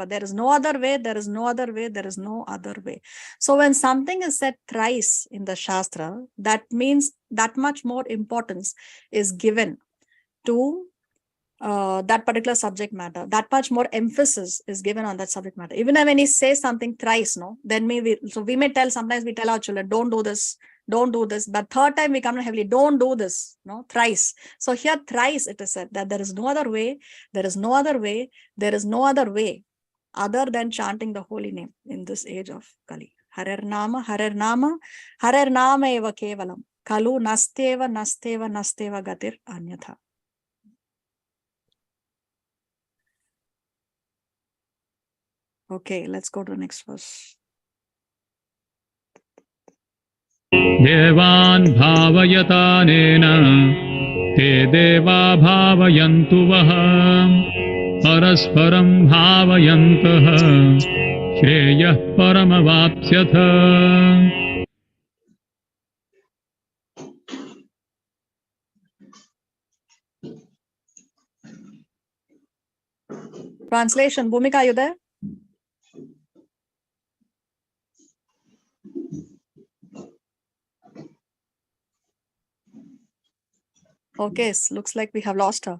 There is no other way, there is no other way, there is no other way. So when something is said thrice in the Shastra, that means that much more importance is given to that particular subject matter. That much more emphasis is given on that subject matter. Even when he says something thrice, then we may sometimes we tell our children, don't do this. But 3rd time we come to heavily, don't do this, thrice. So here thrice it is said that there is no other way other than chanting the holy name in this age of Kali. Harer Nama eva kevalam. Kalu nasteva gatir anyatha. Okay, let's go to the next verse. Devan bhavayatanena te deva bhavayantu vaha parasparam bhavayantaha shreyah paramavapsyatha. Translation. Bhumika, are you there? Okay, looks like we have lost her.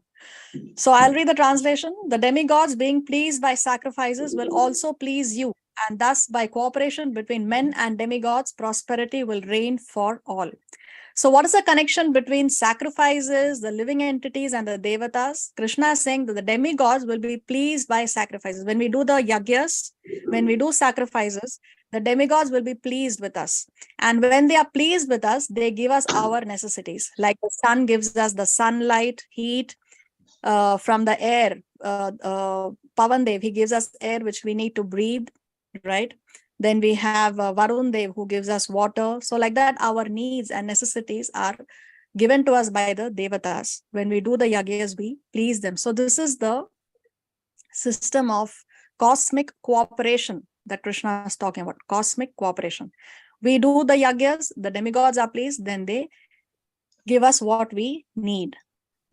So I'll read the translation. The demigods, being pleased by sacrifices, will also please you. And thus, by cooperation between men and demigods, prosperity will reign for all. So what is the connection between sacrifices, the living entities, and the devatas? Krishna is saying that the demigods will be pleased by sacrifices. When we do the yagyas, when we do sacrifices, the demigods will be pleased with us. And when they are pleased with us, they give us our necessities. Like the sun gives us the sunlight, heat from the air. Pavan Dev, he gives us air which we need to breathe, right? Then we have Varun Dev, who gives us water. So like that, our needs and necessities are given to us by the devatas. When we do the yagyas, we please them. So this is the system of cosmic cooperation that Krishna is talking about. Cosmic cooperation. We do the yagyas, the demigods are pleased, then they give us what we need.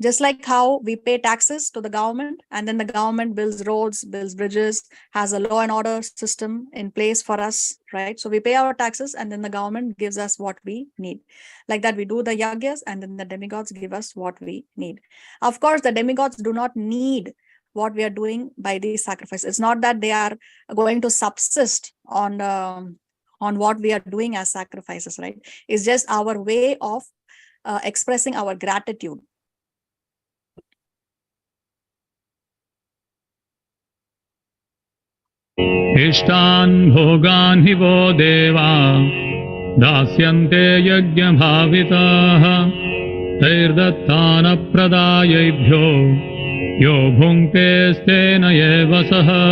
Just like how we pay taxes to the government, and then the government builds roads, builds bridges, has a law and order system in place for us, right? So we pay our taxes, and then the government gives us what we need. Like that, we do the yagyas, and then the demigods give us what we need. Of course, the demigods do not need what we are doing by these sacrifices. It's not that they are going to subsist on what we are doing as sacrifices, right? It's just our way of expressing our gratitude. Ishtan bhogan hi vo deva dasyante yajna bhavitaha tairdattana pradayebhyo yo bhunkte stena eva saha.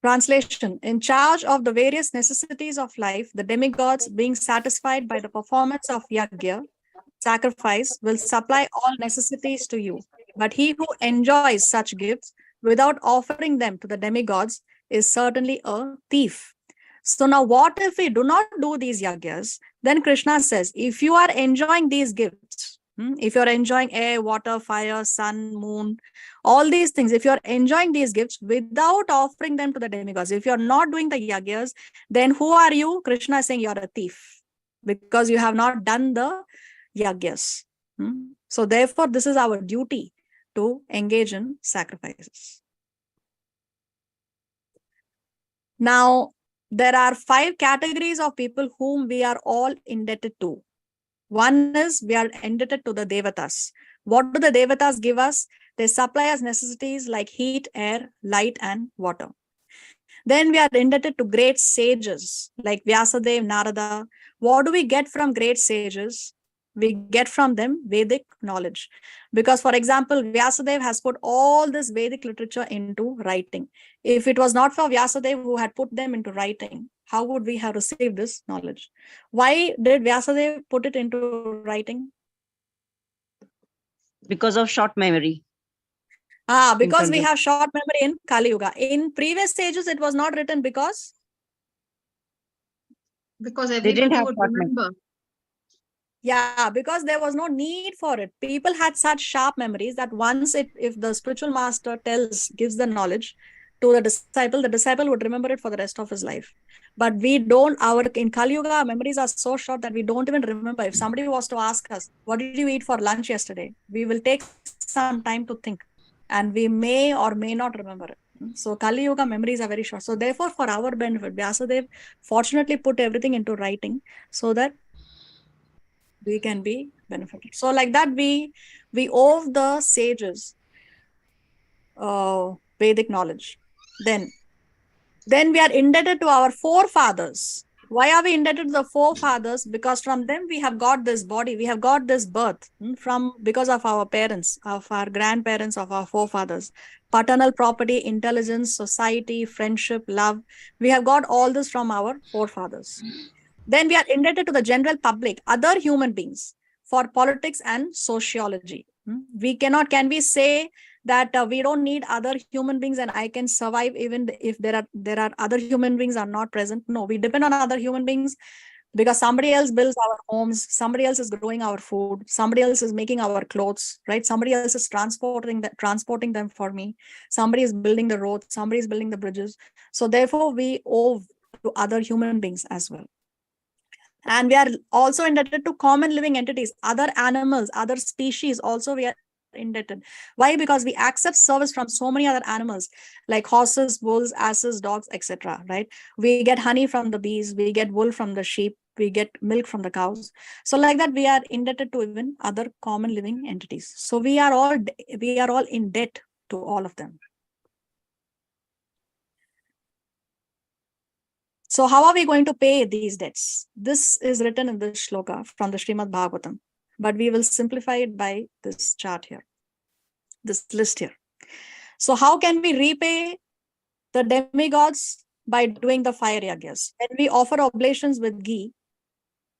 Translation. In charge of the various necessities of life, the demigods, being satisfied by the performance of yajna, sacrifice, will supply all necessities to you. But he who enjoys such gifts without offering them to the demigods is certainly a thief. So now what if we do not do these yagyas? Then Krishna says, if you are enjoying these gifts, if you're enjoying air, water, fire, sun, moon, all these things, if you're enjoying these gifts without offering them to the demigods, if you're not doing the yagyas, then who are you? Krishna is saying you're a thief because you have not done the yagyas. So therefore, this is our duty to engage in sacrifices. Now, there are 5 categories of people whom we are all indebted to. One is we are indebted to the devatas. What do the devatas give us? They supply us necessities like heat, air, light, and water. Then we are indebted to great sages like Vyasadeva, Narada. What do we get from great sages? We get from them Vedic knowledge. Because, for example, Vyasadeva has put all this Vedic literature into writing. If it was not for Vyasadeva who had put them into writing, how would we have received this knowledge? Why did Vyasadeva put it into writing? Because of short memory. Because we have short memory in Kali Yuga. In previous stages, it was not written because everybody would remember. Yeah, because there was no need for it. People had such sharp memories that once if the spiritual master gives the knowledge to the disciple would remember it for the rest of his life. But we don't, in Kali Yuga, our memories are so short that we don't even remember. If somebody was to ask us, what did you eat for lunch yesterday? We will take some time to think and we may or may not remember it. So Kali Yuga memories are very short. So therefore, for our benefit, Vyasadeva fortunately put everything into writing so that we can be benefited. So like that, we owe the sages Vedic knowledge. Then we are indebted to our forefathers. Why are we indebted to the forefathers? Because from them we have got this body, we have got this birth because of our parents, of our grandparents, of our forefathers. Paternal property, intelligence, society, friendship, love. We have got all this from our forefathers. Then we are indebted to the general public, other human beings, for politics and sociology. Can we say that we don't need other human beings and I can survive even if there are other human beings are not present? No, we depend on other human beings. because somebody else builds our homes, somebody else is growing our food, somebody else is making our clothes, right? Somebody else is transporting them for me. Somebody is building the roads, somebody is building the bridges. So therefore, we owe to other human beings as well. And we are also indebted to common living entities, other animals, other species also we are indebted. Why? Because we accept service from so many other animals like horses, bulls, asses, dogs, etc. Right? We get honey from the bees, we get wool from the sheep, we get milk from the cows. So like that, we are indebted to even other common living entities. So we are all in debt to all of them. So how are we going to pay these debts? This is written in this shloka from the Srimad Bhagavatam, but we will simplify it by this chart here, this list here. So how can we repay the demigods? By doing the fire yagyas. When we offer oblations with ghee,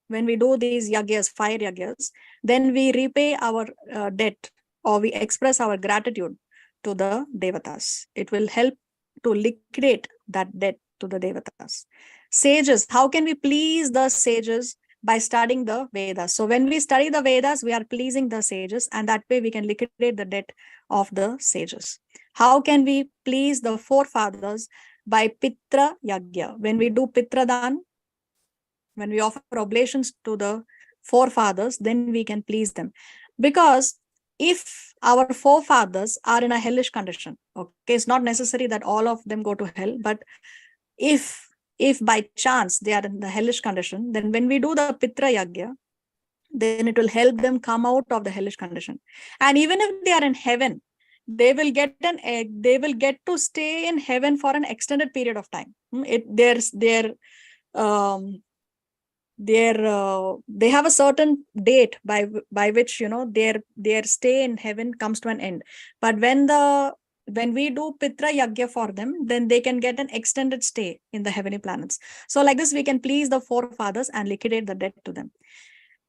when we do these yagyas, fire yagyas, then we repay our debt, or we express our gratitude to the devatas. It will help to liquidate that debt to the devatas. Sages, how can we please the sages? By studying the Vedas. So when we study the Vedas, we are pleasing the sages, and that way we can liquidate the debt of the sages. How can we please the forefathers? By Pitra Yagya. When we do Pitradan, when we offer oblations to the forefathers, then we can please them. Because if our forefathers are in a hellish condition, okay, it's not necessary that all of them go to hell, but if by chance they are in the hellish condition, then when we do the Pitra Yagya, then it will help them come out of the hellish condition. And even if they are in heaven, they will get to stay in heaven for an extended period of time. They have a certain date by which their stay in heaven comes to an end. But when we do Pitra Yagya for them, then they can get an extended stay in the heavenly planets. So like this, we can please the forefathers and liquidate the debt to them.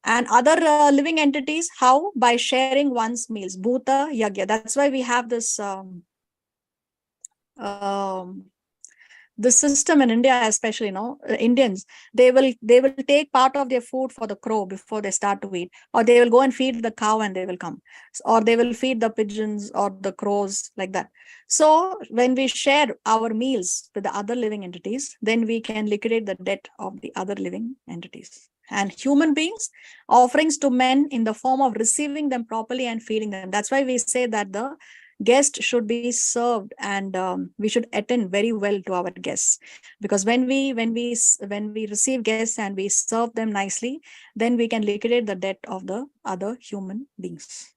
And other living entities, how? By sharing one's meals. Bhuta Yagya. That's why we have this system in India, especially, Indians, they will take part of their food for the crow before they start to eat, or they will go and feed the cow and they will come, or they will feed the pigeons or the crows, like that. So when we share our meals with the other living entities, then we can liquidate the debt of the other living entities. And human beings, offerings to men in the form of receiving them properly and feeding them. That's why we say that the guest should be served, and we should attend very well to our guests, because when we receive guests and we serve them nicely, then we can liquidate the debt of the other human beings.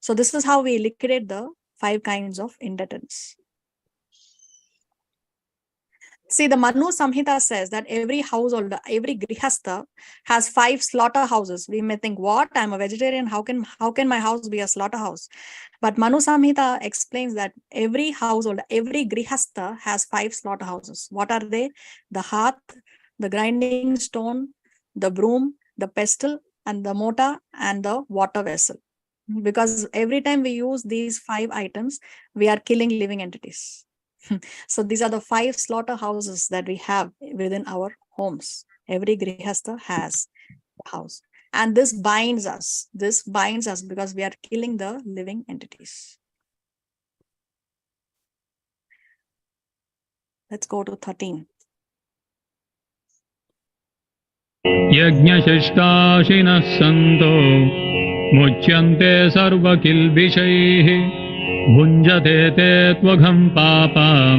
So this is how we liquidate the 5 kinds of indebtedness. See, the Manu Samhita says that every householder, every grihastha has 5 slaughterhouses. We may think, what? I'm a vegetarian. How can my house be a slaughterhouse? But Manu Samhita explains that every householder, every grihastha has 5 slaughterhouses. What are they? The hearth, the grinding stone, the broom, the pestle, and the mortar, and the water vessel. Because every time we use these 5 items, we are killing living entities. So these are the 5 slaughterhouses that we have within our homes. Every grihastha has a house. And this binds us. This binds us because we are killing the living entities. Let's go to 13. Yajñashishtashinas santo muchyante sarva kilbishaihi Bhunjate te tvagham papa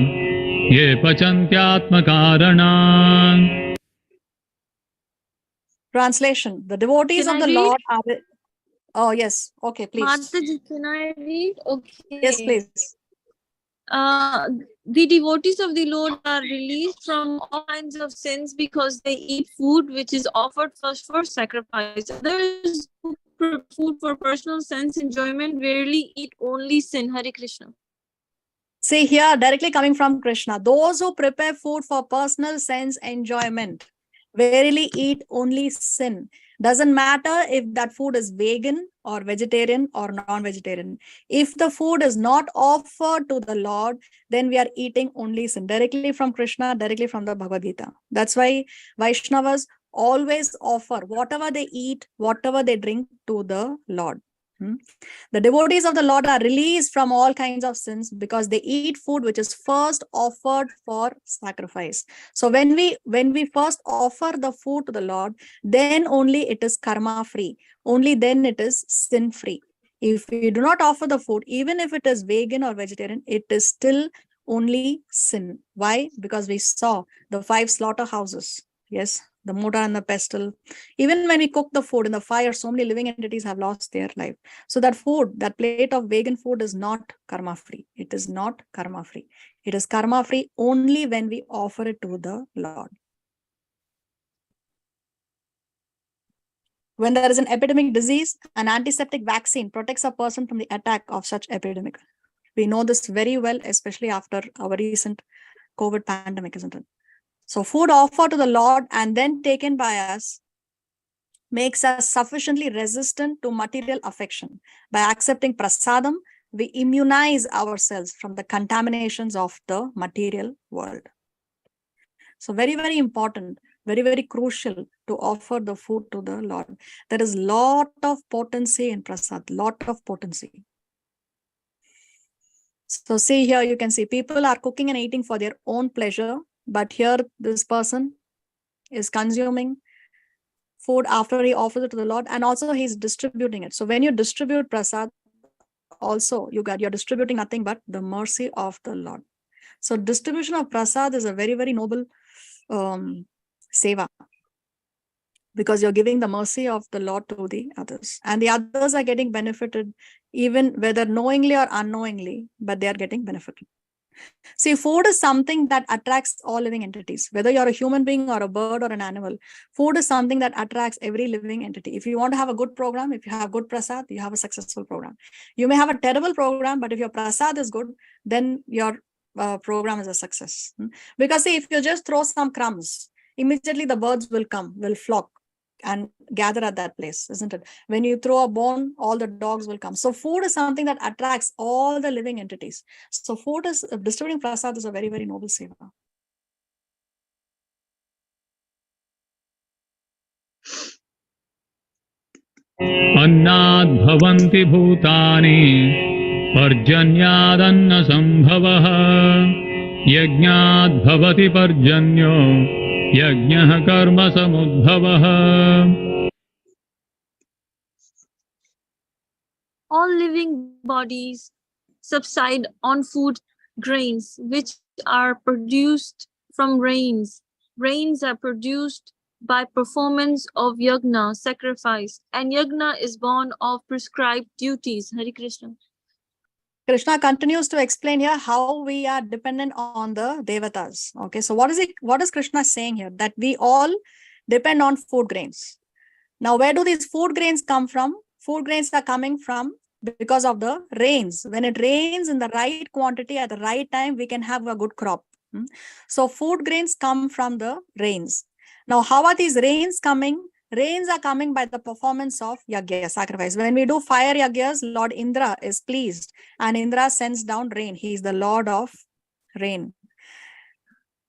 ye pachantyatma karanan. Translation. The devotees of the Lord are... Oh, yes. Okay, please. Mataji, can I read? Okay. Yes, please. The devotees of the Lord are released from all kinds of sins because they eat food which is offered first for sacrifice. Others who prepare food for personal sense enjoyment rarely eat only sin. Hare Krishna. See here, directly coming from Krishna. Those who prepare food for personal sense enjoyment verily eat only sin. Doesn't matter if that food is vegan or vegetarian or non-vegetarian. If the food is not offered to the Lord, then we are eating only sin, directly from Krishna, directly from the Bhagavad Gita. That's why Vaishnavas always offer whatever they eat, whatever they drink to the Lord. The devotees of the Lord are released from all kinds of sins because they eat food which is first offered for sacrifice. So when we first offer the food to the Lord, then only it is karma free. Only then it is sin free. If we do not offer the food, even if it is vegan or vegetarian, it is still only sin. Why? Because we saw the 5 slaughterhouses. Yes, the mortar and the pestle. Even when we cook the food in the fire, so many living entities have lost their life. So that food, that plate of vegan food is not karma free. It is not karma free. It is karma free only when we offer it to the Lord. When there is an epidemic disease, an antiseptic vaccine protects a person from the attack of such epidemic. We know this very well, especially after our recent COVID pandemic, isn't it? So food offered to the Lord and then taken by us makes us sufficiently resistant to material affection. By accepting prasadam, we immunize ourselves from the contaminations of the material world. So very, very important, very, very crucial to offer the food to the Lord. There is lot of potency in prasad, lot of potency. So see here, you can see people are cooking and eating for their own pleasure, but here this person is consuming food after he offers it to the Lord, and also he's distributing it. So when you distribute prasad, also you're distributing nothing but the mercy of the Lord. So distribution of prasad is a very, very noble seva, because you're giving the mercy of the Lord to the others, and the others are getting benefited, even whether knowingly or unknowingly, but they are getting benefited. See, food is something that attracts all living entities. Whether you're a human being or a bird or an animal, food is something that attracts every living entity. If you want to have a good program, if you have good prasad, you have a successful program. You may have a terrible program, but if your prasad is good, then your program is a success. Because see, if you just throw some crumbs, immediately the birds will come, will flock and gather at that place, isn't it? When you throw a bone, all the dogs will come. So food is something that attracts all the living entities. So food is, distributing prasad is a very, very noble seva. अन्नाद् भवन्ति भूतानि पर्जन्यादन्न सम्भवः यज्ञाद् भवति पर्जन्यो यज्ञः कर्म समुद्भवः. All living bodies subside on food grains, which are produced from rains. Rains are produced by performance of yagna, sacrifice, and yagna is born of prescribed duties. Hare Krishna. Krishna continues to explain here how we are dependent on the devatas. Okay, so what is Krishna saying here? That we all depend on food grains. Now, where do these food grains come from? Food grains are coming from because of the rains. When it rains in the right quantity at the right time, we can have a good crop. So food grains come from the rains. Now, how are these rains coming? Rains are coming by the performance of yagya, sacrifice. When we do fire yagyas, Lord Indra is pleased, and Indra sends down rain. He is the Lord of rain.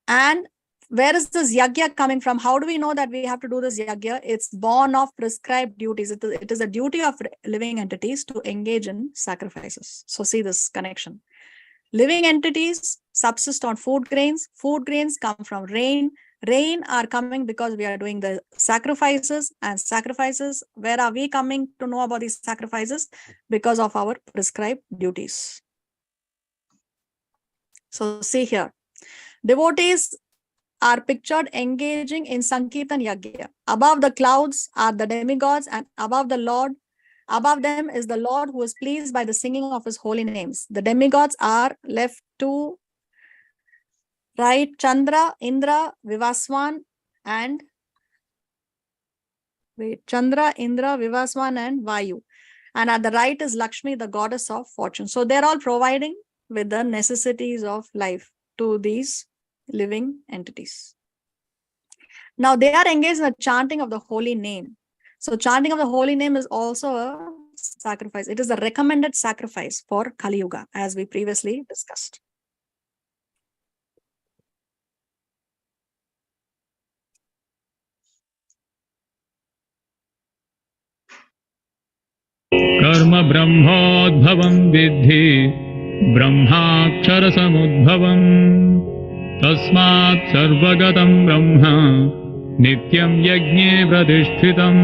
And where is this yagya coming from? How do we know that we have to do this yagya? It's born of prescribed duties. It is a duty of living entities to engage in sacrifices. So see this connection. Living entities subsist on food grains. Food grains come from rain. Rain are coming because we are doing the sacrifices, and sacrifices, where are we coming to know about these sacrifices? Because of our prescribed duties. So see here, devotees are pictured engaging in Sankirtan Yagya. Above the clouds are the demigods, and above the Lord, above them is the Lord who is pleased by the singing of his holy names. The demigods are left to right, Chandra, Indra, Vivaswan, and Chandra, Indra, Vivaswan, and Vayu. And at the right is Lakshmi, the goddess of fortune. So they're all providing with the necessities of life to these living entities. Now they are engaged in the chanting of the holy name. So chanting of the holy name is also a sacrifice. It is the recommended sacrifice for Kali Yuga, as we previously discussed. Karma brahmodbhavam vidhi brahmakshara samudbhavam tasmat sarvagatam brahma nityam yajne pradishtitam.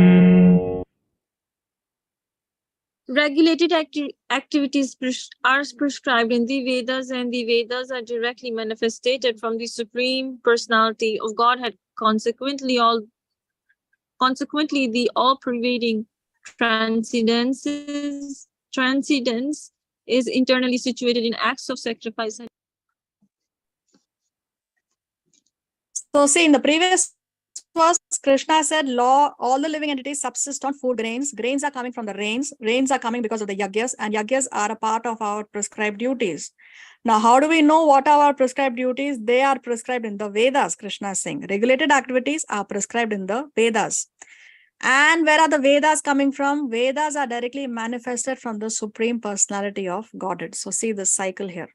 Regulated activities are prescribed in the Vedas, and the Vedas are directly manifested from the Supreme Personality of Godhead. Consequently, the all-pervading transcendence is internally situated in acts of sacrifice. So see, in the previous verse, Krishna said, "Law, all the living entities subsist on food grains. Grains are coming from the rains. Rains are coming because of the yagyas, and yagyas are a part of our prescribed duties." Now, how do we know what are our prescribed duties? They are prescribed in the Vedas, Krishna is saying. Regulated activities are prescribed in the Vedas. And where are the Vedas coming from? Vedas are directly manifested from the Supreme Personality of Godhead. So see this cycle here.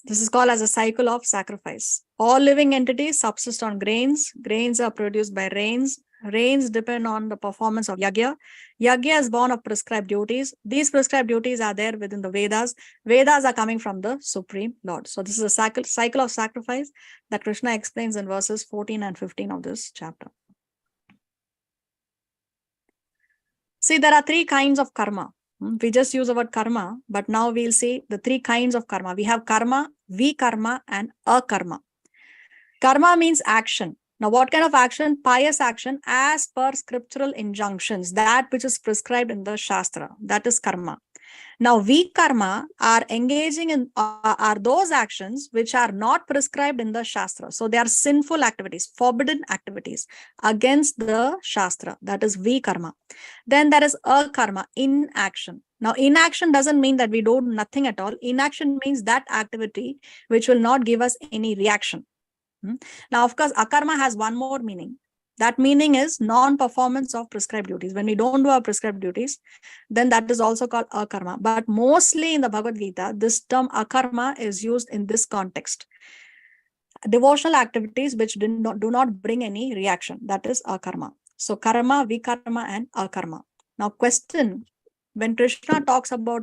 This is called as a cycle of sacrifice. All living entities subsist on grains. Grains are produced by rains. Rains depend on the performance of yagya. Yagya is born of prescribed duties. These prescribed duties are there within the Vedas. Vedas are coming from the Supreme Lord. So this is a cycle of sacrifice that Krishna explains in verses 14 and 15 of this chapter. See, there are three kinds of karma. We just use the word karma, but now we'll see the three kinds of karma. We have karma, vikarma, and akarma. Karma means action. Now, what kind of action? Pious action as per scriptural injunctions, that which is prescribed in the Shastra. That is karma. Now, vikarma are engaging in are those actions which are not prescribed in the Shastra. So they are sinful activities, forbidden activities against the Shastra. That is vikarma. Then there is akarma, inaction. Now, inaction doesn't mean that we do nothing at all. Inaction means that activity which will not give us any reaction. Now, of course, akarma has one more meaning. That meaning is non-performance of prescribed duties. When we don't do our prescribed duties, then that is also called akarma. But mostly in the Bhagavad Gita, this term akarma is used in this context. Devotional activities which do not bring any reaction. That is akarma. So karma, vikarma, and akarma. Now, question: when Krishna talks about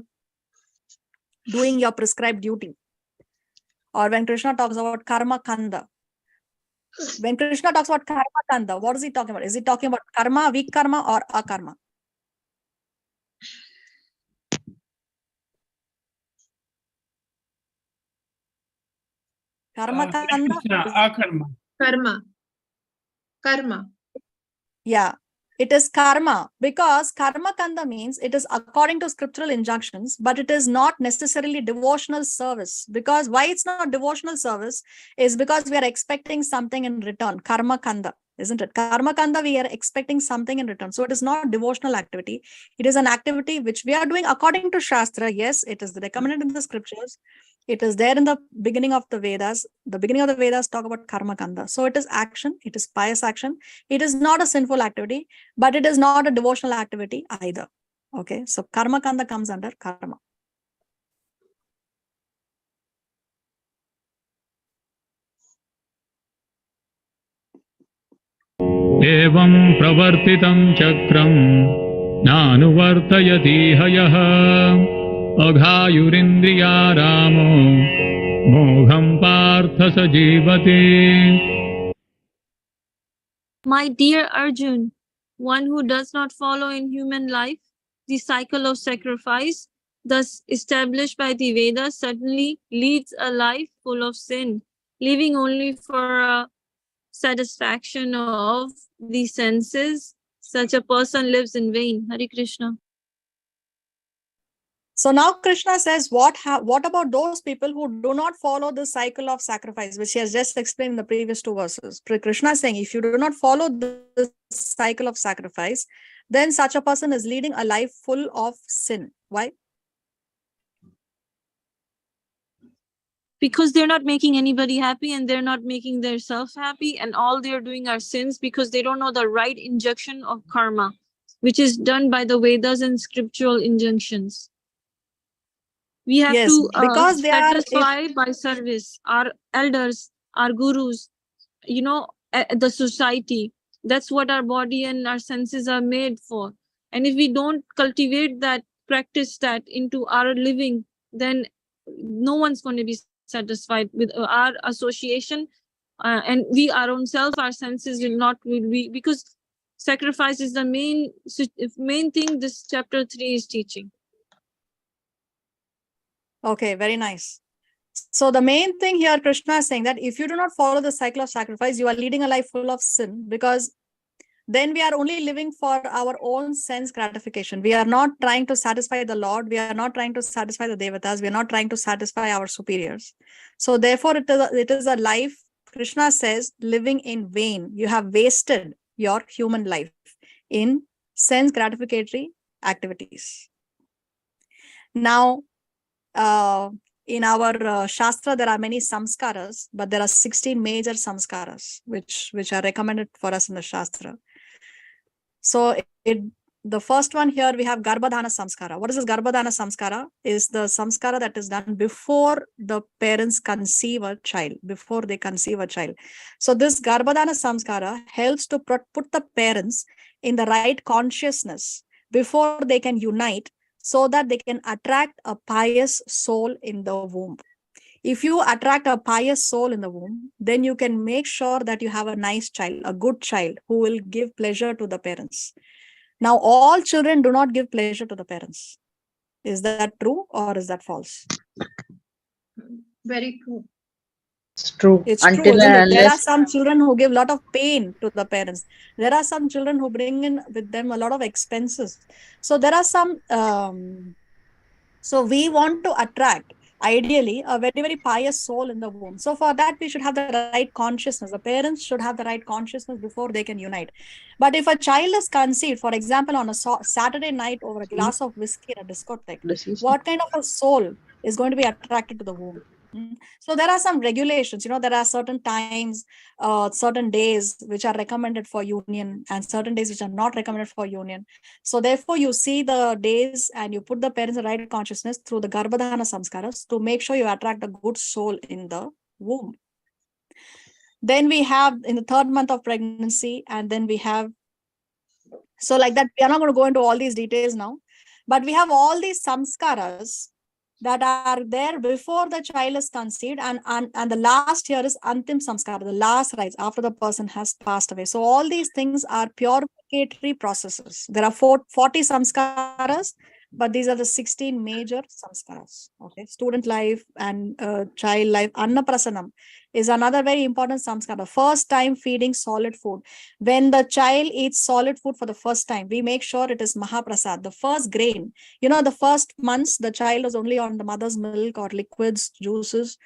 doing your prescribed duty, or when Krishna talks about karma kanda, when Krishna talks about karma kanda, what is he talking about? Is he talking about karma, vikarma, or akarma? Karma kanda? Akarma. Karma. Yeah, it is karma, because karma kanda means it is according to scriptural injunctions, but it is not necessarily devotional service. Because why it's not devotional service is because we are expecting something in return. Karma kanda, isn't it? Karma kanda, we are expecting something in return. So it is not devotional activity. It is an activity which we are doing according to Shastra. Yes, it is recommended in the scriptures. It is there in the beginning of the Vedas. The beginning of the Vedas talk about karma kanda. So it is action. It is pious action. It is not a sinful activity, but it is not a devotional activity either. Okay, so karma kanda comes under karma. Evam pravartitam chakram nanuvartayati hayah aghayurindriya ramo moham partha sajivati. My dear Arjun, one who does not follow in human life the cycle of sacrifice, thus established by the Vedas, suddenly leads a life full of sin, living only for a satisfaction of the senses. Such a person lives in vain. Hare Krishna. So now Krishna says, what about those people who do not follow the cycle of sacrifice, which he has just explained in the previous two verses? Krishna is saying, if you do not follow the cycle of sacrifice, then such a person is leading a life full of sin. Why? because they're not making anybody happy and they're not making themselves happy, and all they're doing are sins because they don't know the right injunction of karma, which is done by the Vedas and scriptural injunctions. We have Yes, to because they are, satisfy by service our elders, our gurus, the society. That's what our body and our senses are made for. And if we don't cultivate that, practice that into our living, then no one's going to be satisfied with our association, and we our own self, our senses will be, because sacrifice is the main thing this chapter 3 is teaching. okay, very nice. So the main thing here, Krishna is saying that if you do not follow the cycle of sacrifice, you are leading a life full of sin, because then we are only living for our own sense gratification. We are not trying to satisfy the Lord. We are not trying to satisfy the Devatas. We are not trying to satisfy our superiors. So therefore, it is a life, Krishna says, living in vain. You have wasted your human life in sense gratificatory activities. Now, in our Shastra, there are many samskaras, but there are 16 major samskaras, which are recommended for us in the Shastra. So the first one here, we have Garbhadhana Samskara. What is this Garbhadhana Samskara? Is the samskara that is done before the parents conceive a child, before they conceive a child. So this Garbhadhana Samskara helps to put the parents in the right consciousness before they can unite, so that they can attract a pious soul in the womb. If you attract a pious soul in the womb, then you can make sure that you have a nice child, a good child who will give pleasure to the parents. Now, all children do not give pleasure to the parents. Is that true or is that false? Very true. It's true. It's true, isn't it? There are some children who give a lot of pain to the parents. There are some children who bring in with them a lot of expenses. So there are some, so we want to attract, ideally, a very, very pious soul in the womb. So for that, we should have the right consciousness. The parents should have the right consciousness before they can unite. But if a child is conceived, for example, on a Saturday night over a glass of whiskey in a discotheque, what kind of a soul is going to be attracted to the womb? So there are some regulations, there are certain times, certain days which are recommended for union and certain days which are not recommended for union. So therefore you see the days and you put the parents in the right consciousness through the Garbhadhana Samskaras to make sure you attract a good soul in the womb. Then we have in the 3rd month of pregnancy, and then we have, so like that, we are not going to go into all these details now, but we have all these samskaras that are there before the child is conceived, and the last here is Antim Samskara, the last rites after the person has passed away. So all these things are purificatory processes. There are 40 samskaras, but these are the 16 major samskaras. Okay, student life and child life. Annaprasanam is another very important samskara. First time feeding solid food. When the child eats solid food for the first time, we make sure it is Mahaprasad, the first grain. The first months, the child is only on the mother's milk or liquids, juices.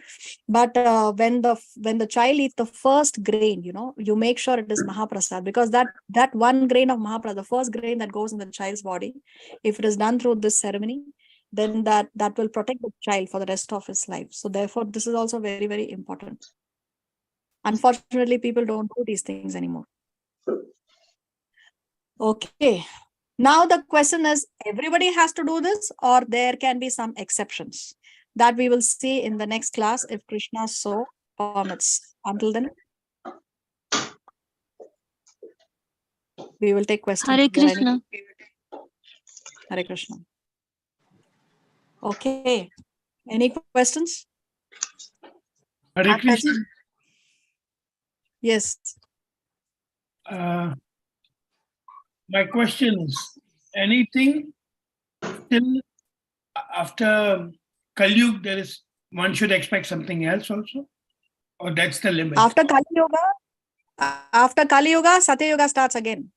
But when the child eats the first grain, you make sure it is Mahaprasad, because that one grain of Mahaprasad, the first grain that goes in the child's body, if it is done through this ceremony, then that will protect the child for the rest of his life. So therefore, this is also very, very important. Unfortunately, people don't do these things anymore. Okay. Now the question is, everybody has to do this, or there can be some exceptions? That we will see in the next class if Krishna so permits. Until then, we will take questions. Hare Krishna. Hare Krishna. Okay. Any questions? Hare Krishna. Yes. My question is, anything till after Kali Yuga, one should expect something else also? Or that's the limit? After Kali Yuga, Satya Yuga starts again.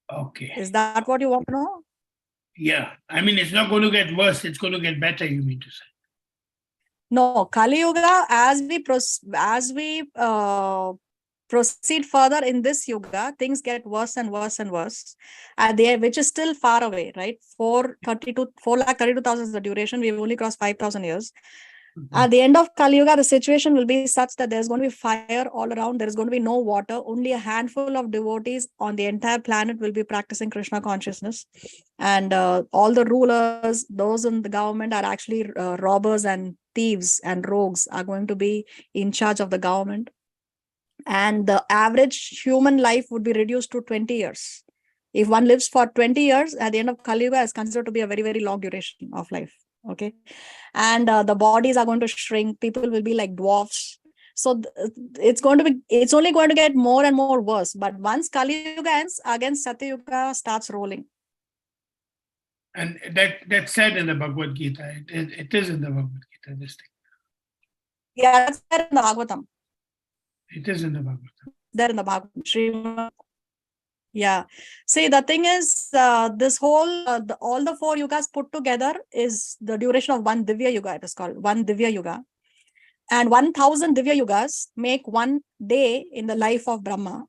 Okay. Is that what you want to know? Yeah. I mean, it's not going to get worse. It's going to get better, you mean to say? No, Kali Yuga, as we proceed further in this yuga, things get worse and worse and worse. Which is still far away, right? 432,000 is the duration. We've only crossed 5,000 years. At the end of Kali Yuga, the situation will be such that there's going to be fire all around. There's going to be no water. Only a handful of devotees on the entire planet will be practicing Krishna consciousness. And all the rulers, those in the government are actually robbers and thieves and rogues are going to be in charge of the government. And the average human life would be reduced to 20 years. If one lives for 20 years, at the end of Kali Yuga is considered to be a very, very long duration of life. Okay. And the bodies are going to shrink. People will be like dwarfs. So it's only going to get more and more worse. But once Kali Yuga ends, again Satya Yuga starts rolling. And that's said in the Bhagavad Gita. It is in the Bhagavad Gita, this thing. Yeah, that's there in the Bhagavatam. It is in the Bhagavatam. There in the Bhagavatam. Yeah. See, the thing is, this whole, all the 4 yugas put together is the duration of one Divya Yuga, it is called, one Divya Yuga. And 1,000 Divya Yugas make one day in the life of Brahma.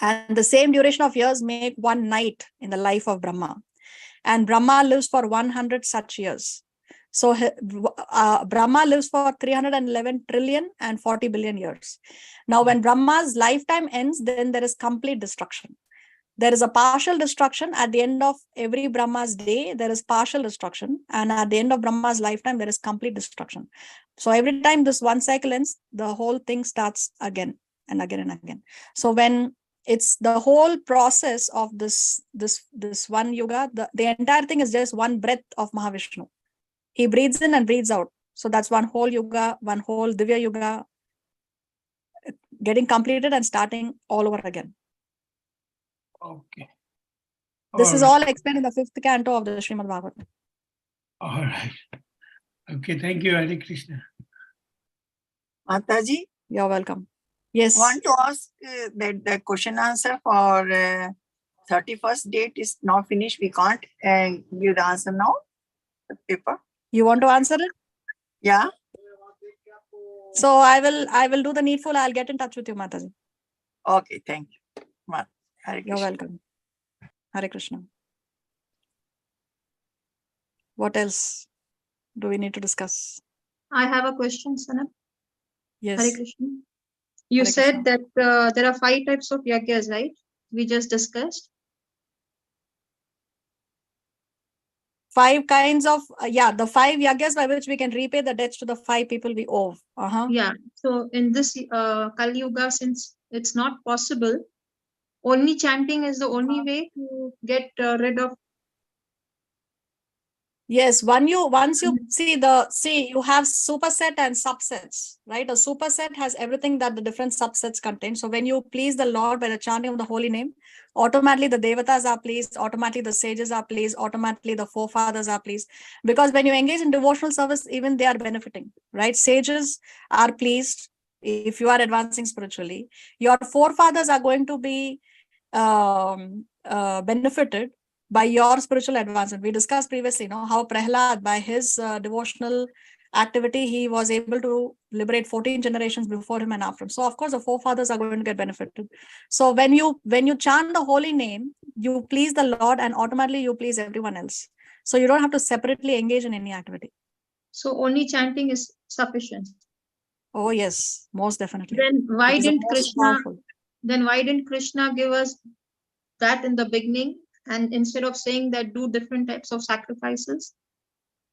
And the same duration of years make one night in the life of Brahma. And Brahma lives for 100 such years. So Brahma lives for 311 trillion and 40 billion years. Now, when Brahma's lifetime ends, then there is complete destruction. There is a partial destruction at the end of every Brahma's day. There is partial destruction. And at the end of Brahma's lifetime, there is complete destruction. So every time this one cycle ends, the whole thing starts again and again and again. So when it's the whole process of this one yuga, the entire thing is just one breath of Mahavishnu. He breathes in and breathes out. So that's one whole yuga, one whole Divya Yuga getting completed and starting all over again. Okay. This is all explained in the 5th canto of the Srimad Bhagavatam. All right. Okay, thank you, Hare Krishna. Mataji? You're welcome. Yes. Want to ask that the question answer for 31st date is now finished. We can't give the answer now. The paper. You want to answer it? Yeah. So I will do the needful. I'll get in touch with you, Mataji. Okay, thank you. Hare You're welcome. Hare Krishna. What else do we need to discuss? I have a question, Sanam. Yes. Hare Krishna. You Hare said Krishna. that there are 5 types of yagyas, right? We just discussed. 5 kinds of, the 5 yagyas by which we can repay the debts to the 5 people we owe. Yeah. So in this Kali Yuga, since it's not possible, only chanting is the only way to get rid of. Yes, once you see you have superset and subsets, right? A superset has everything that the different subsets contain. So when you please the Lord by the chanting of the holy name, automatically the devatas are pleased, automatically the sages are pleased, automatically the forefathers are pleased. Because when you engage in devotional service, even they are benefiting, right? Sages are pleased if you are advancing spiritually. Your forefathers are going to be benefited by your spiritual advancement. We discussed previously, how Prahlad, by his devotional activity, he was able to liberate 14 generations before him and after him. So of course, the forefathers are going to get benefited. So when you chant the holy name, you please the Lord and automatically you please everyone else. So you don't have to separately engage in any activity. So only chanting is sufficient. Oh yes, most definitely. Then why didn't Krishna give us that in the beginning? And instead of saying that, do different types of sacrifices?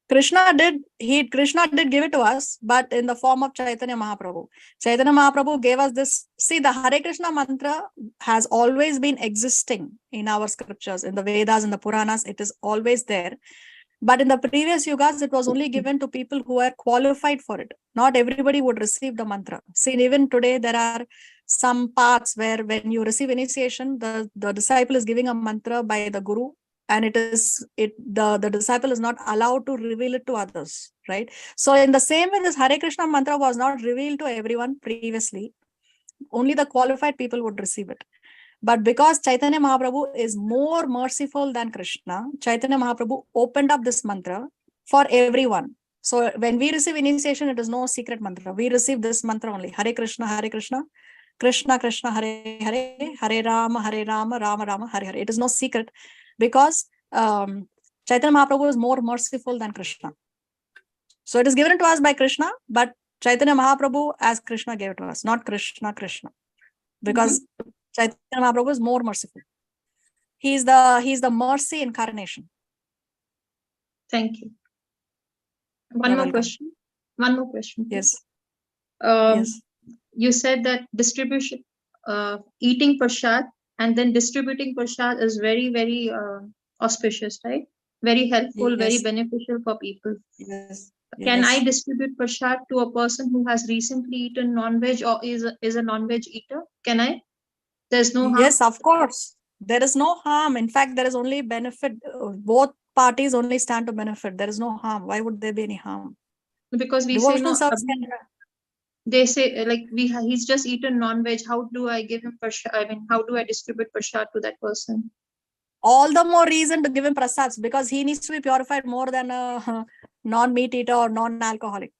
Krishna did give it to us, but in the form of Chaitanya Mahaprabhu. Chaitanya Mahaprabhu gave us this. See, the Hare Krishna mantra has always been existing in our scriptures, in the Vedas, in the Puranas. It is always there. But in the previous yugas, it was only given to people who are qualified for it. Not everybody would receive the mantra. See, even today, there are some paths where when you receive initiation, the disciple is giving a mantra by the guru, and the disciple is not allowed to reveal it to others, right? So in the same way, this Hare Krishna mantra was not revealed to everyone previously. Only the qualified people would receive it. But because Chaitanya Mahaprabhu is more merciful than Krishna, Chaitanya Mahaprabhu opened up this mantra for everyone. So when we receive initiation, it is no secret mantra. We receive this mantra only. Hare Krishna, Krishna Krishna Hare Hare, Hare Rama Rama Rama Hare Hare. It is no secret because Chaitanya Mahaprabhu is more merciful than Krishna. So it is given to us by Krishna, but Chaitanya Mahaprabhu as Krishna gave it to us, not Krishna Krishna. Because Chaitanya Mahaprabhu is more merciful. He's the mercy incarnation. Thank you. One more question. Yes. Yes. You said that distribution, eating prasad and then distributing prasad is very, very auspicious, right? Very helpful, very beneficial for people. Yes. Can I distribute prasad to a person who has recently eaten non-veg or is a non-veg eater? Can I? There's no harm? Yes, of course. There is no harm. In fact, there is only benefit. Both parties only stand to benefit. There is no harm. Why would there be any harm? Because we Devotional say no. service can, they say like he's just eaten non-veg. How do I give him prasad? I mean, how do I distribute prasad to that person? All the more reason to give him prasads because he needs to be purified more than a non-meat eater or non-alcoholic.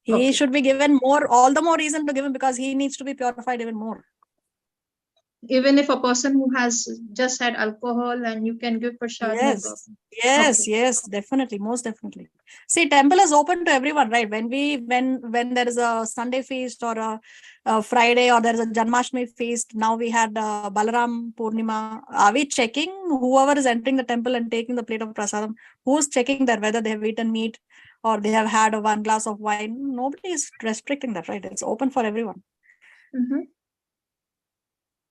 He should be given more, all the more reason to give him because he needs to be purified even more. Even if a person who has just had alcohol and you can give prasad, no problem. Yes, definitely, most definitely. See, temple is open to everyone, right? When there is a Sunday feast or a Friday or there is a Janmashtami feast, now we had Balaram Purnima. Are we checking whoever is entering the temple and taking the plate of prasadam? Who's checking that whether they have eaten meat or they have had one glass of wine? Nobody is restricting that, right? It's open for everyone.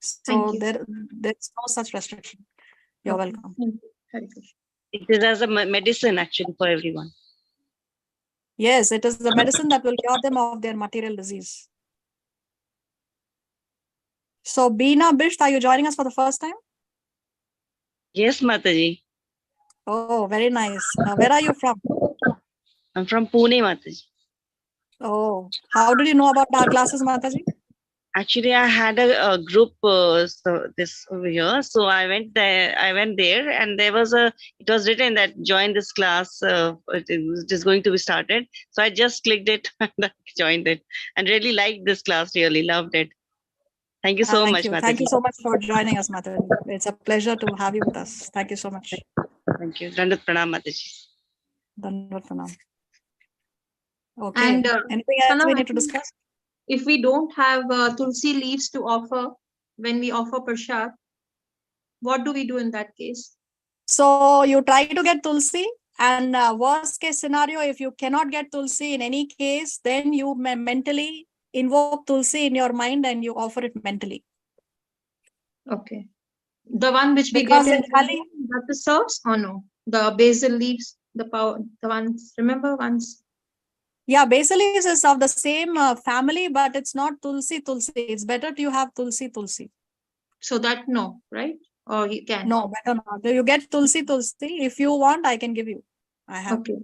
So there's no such restriction. You're welcome. It is as a medicine actually for everyone. Yes, it is the medicine that will cure them of their material disease. So, Beena Bisht, are you joining us for the first time? Yes, Mataji. Oh, very nice. Where are you from? I'm from Pune, Mataji. Oh, how did you know about our classes, Mataji? Actually, I had a group this over here, so I went there, and there was it was written that join this class. It is going to be started. So I just clicked it and joined it, and really liked this class. Really loved it. Thank you so much, Mataji. Thank you so much for joining us, Mataji. It's a pleasure to have you with us. Thank you so much. Thank you. Dandat pranam, Mataji. Dandat pranam. Okay. And anything else we need to discuss? If we don't have tulsi leaves to offer when we offer prasad, what do we do in that case? So you try to get tulsi, and worst case scenario, if you cannot get tulsi in any case, then you mentally invoke tulsi in your mind and you offer it mentally. Okay. The one which we get in Kali, that the serves or no? The basil leaves, the ones, remember once? Yeah, basil leaves is of the same family, but it's not tulsi. It's better to have tulsi. So that no, right? Or you can? No, better not. You get tulsi. If you want, I can give you. I have. Okay.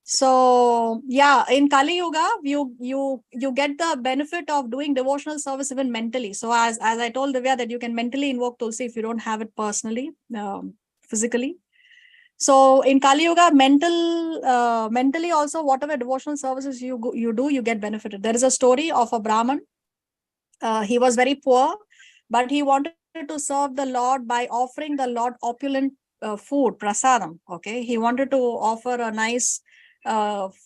So yeah, in Kali Yuga, you get the benefit of doing devotional service even mentally. So as I told Divya that you can mentally invoke tulsi if you don't have it personally, physically. So in Kali Yuga, mentally also whatever devotional services you do, you get benefited. There is a story of a Brahman. He was very poor, but he wanted to serve the Lord by offering the Lord opulent food, prasadam. Okay, he wanted to offer a nice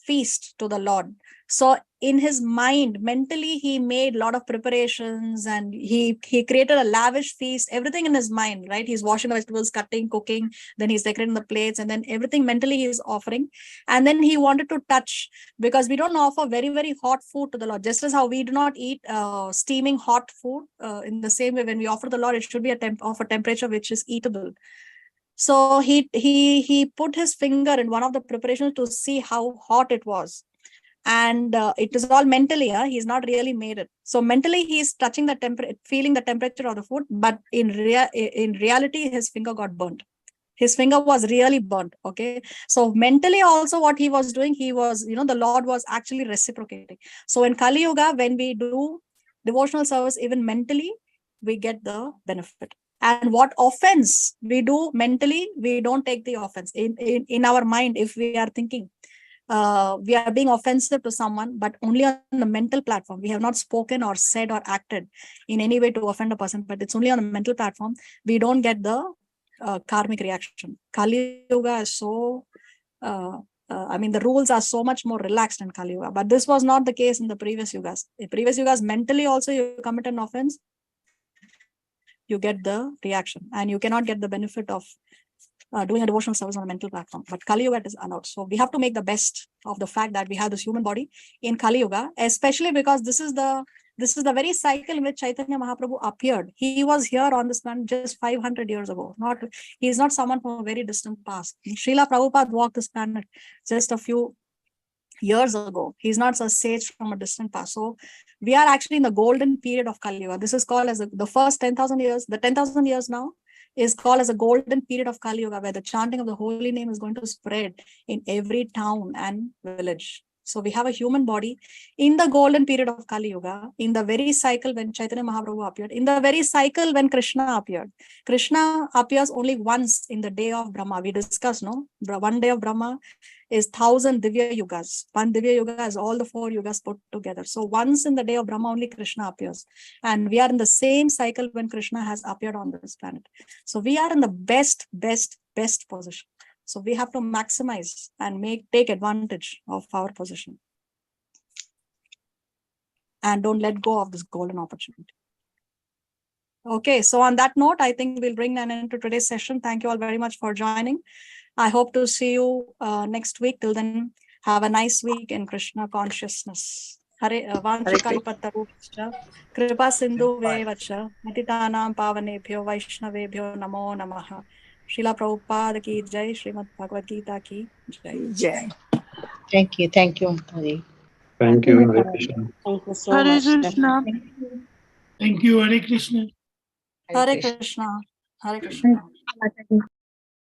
feast to the Lord. So in his mind, mentally, he made a lot of preparations and he created a lavish feast, everything in his mind, right? He's washing the vegetables, cutting, cooking, then he's decorating the plates, and then everything mentally he is offering. And then he wanted to touch, because we don't offer very, very hot food to the Lord. Just as how we do not eat steaming hot food, in the same way, when we offer the Lord, it should be of a temperature which is eatable. So he put his finger in one of the preparations to see how hot it was. And it is all mentally, he's not really made it. So mentally he's touching the temperature, feeling the temperature of the food, but in reality his finger got burnt. His finger was really burnt. Okay, so mentally also what he was doing, he was, the Lord was actually reciprocating. So in Kali Yuga, when we do devotional service even mentally, we get the benefit. And what offense we do mentally, we don't take the offense in our mind. If we are thinking we are being offensive to someone, but only on the mental platform. We have not spoken or said or acted in any way to offend a person, but it's only on the mental platform. We don't get the karmic reaction. Kali Yuga is so, I mean, the rules are so much more relaxed in Kali Yuga, but this was not the case in the previous Yugas. In previous Yugas, mentally also you commit an offense, you get the reaction, and you cannot get the benefit of doing a devotional service on a mental platform. But Kali Yuga is allowed. So we have to make the best of the fact that we have this human body in Kali Yuga, especially because this is the very cycle in which Chaitanya Mahaprabhu appeared. He was here on this planet just 500 years ago. He is not someone from a very distant past. Srila Prabhupada walked this planet just a few years ago. He's not a sage from a distant past. So we are actually in the golden period of Kali Yuga. This is called as the first 10,000 years. The 10,000 years now is called as a golden period of Kali Yuga, where the chanting of the holy name is going to spread in every town and village. So we have a human body in the golden period of Kali Yuga, in the very cycle when Chaitanya Mahaprabhu appeared, in the very cycle when Krishna appeared. Krishna appears only once in the day of Brahma. We discussed, no? One day of Brahma is 1,000 Divya Yugas. One Divya Yuga is all the 4 Yugas put together. So once in the day of Brahma, only Krishna appears. And we are in the same cycle when Krishna has appeared on this planet. So we are in the best position. So we have to maximize and take advantage of our position. And don't let go of this golden opportunity. Okay, so on that note, I think we'll bring an end to today's session. Thank you all very much for joining. I hope to see you next week. Till then, have a nice week in Krishna consciousness. Hare Vanchakalpatarubhascha Kripa Sindhu Vevacha Patitanam Pavanebhyo Vaishnavebhyo Namo Namaha. Srila Prabhupada ki jai, Srimad Bhagavad Gita ki jai. Jai. Thank you. Thank you, Hari. Thank you, Hare Krishna. Thank you so Hare much. Krishna. Thank you, Hare Krishna. Hare Krishna. Hare Krishna.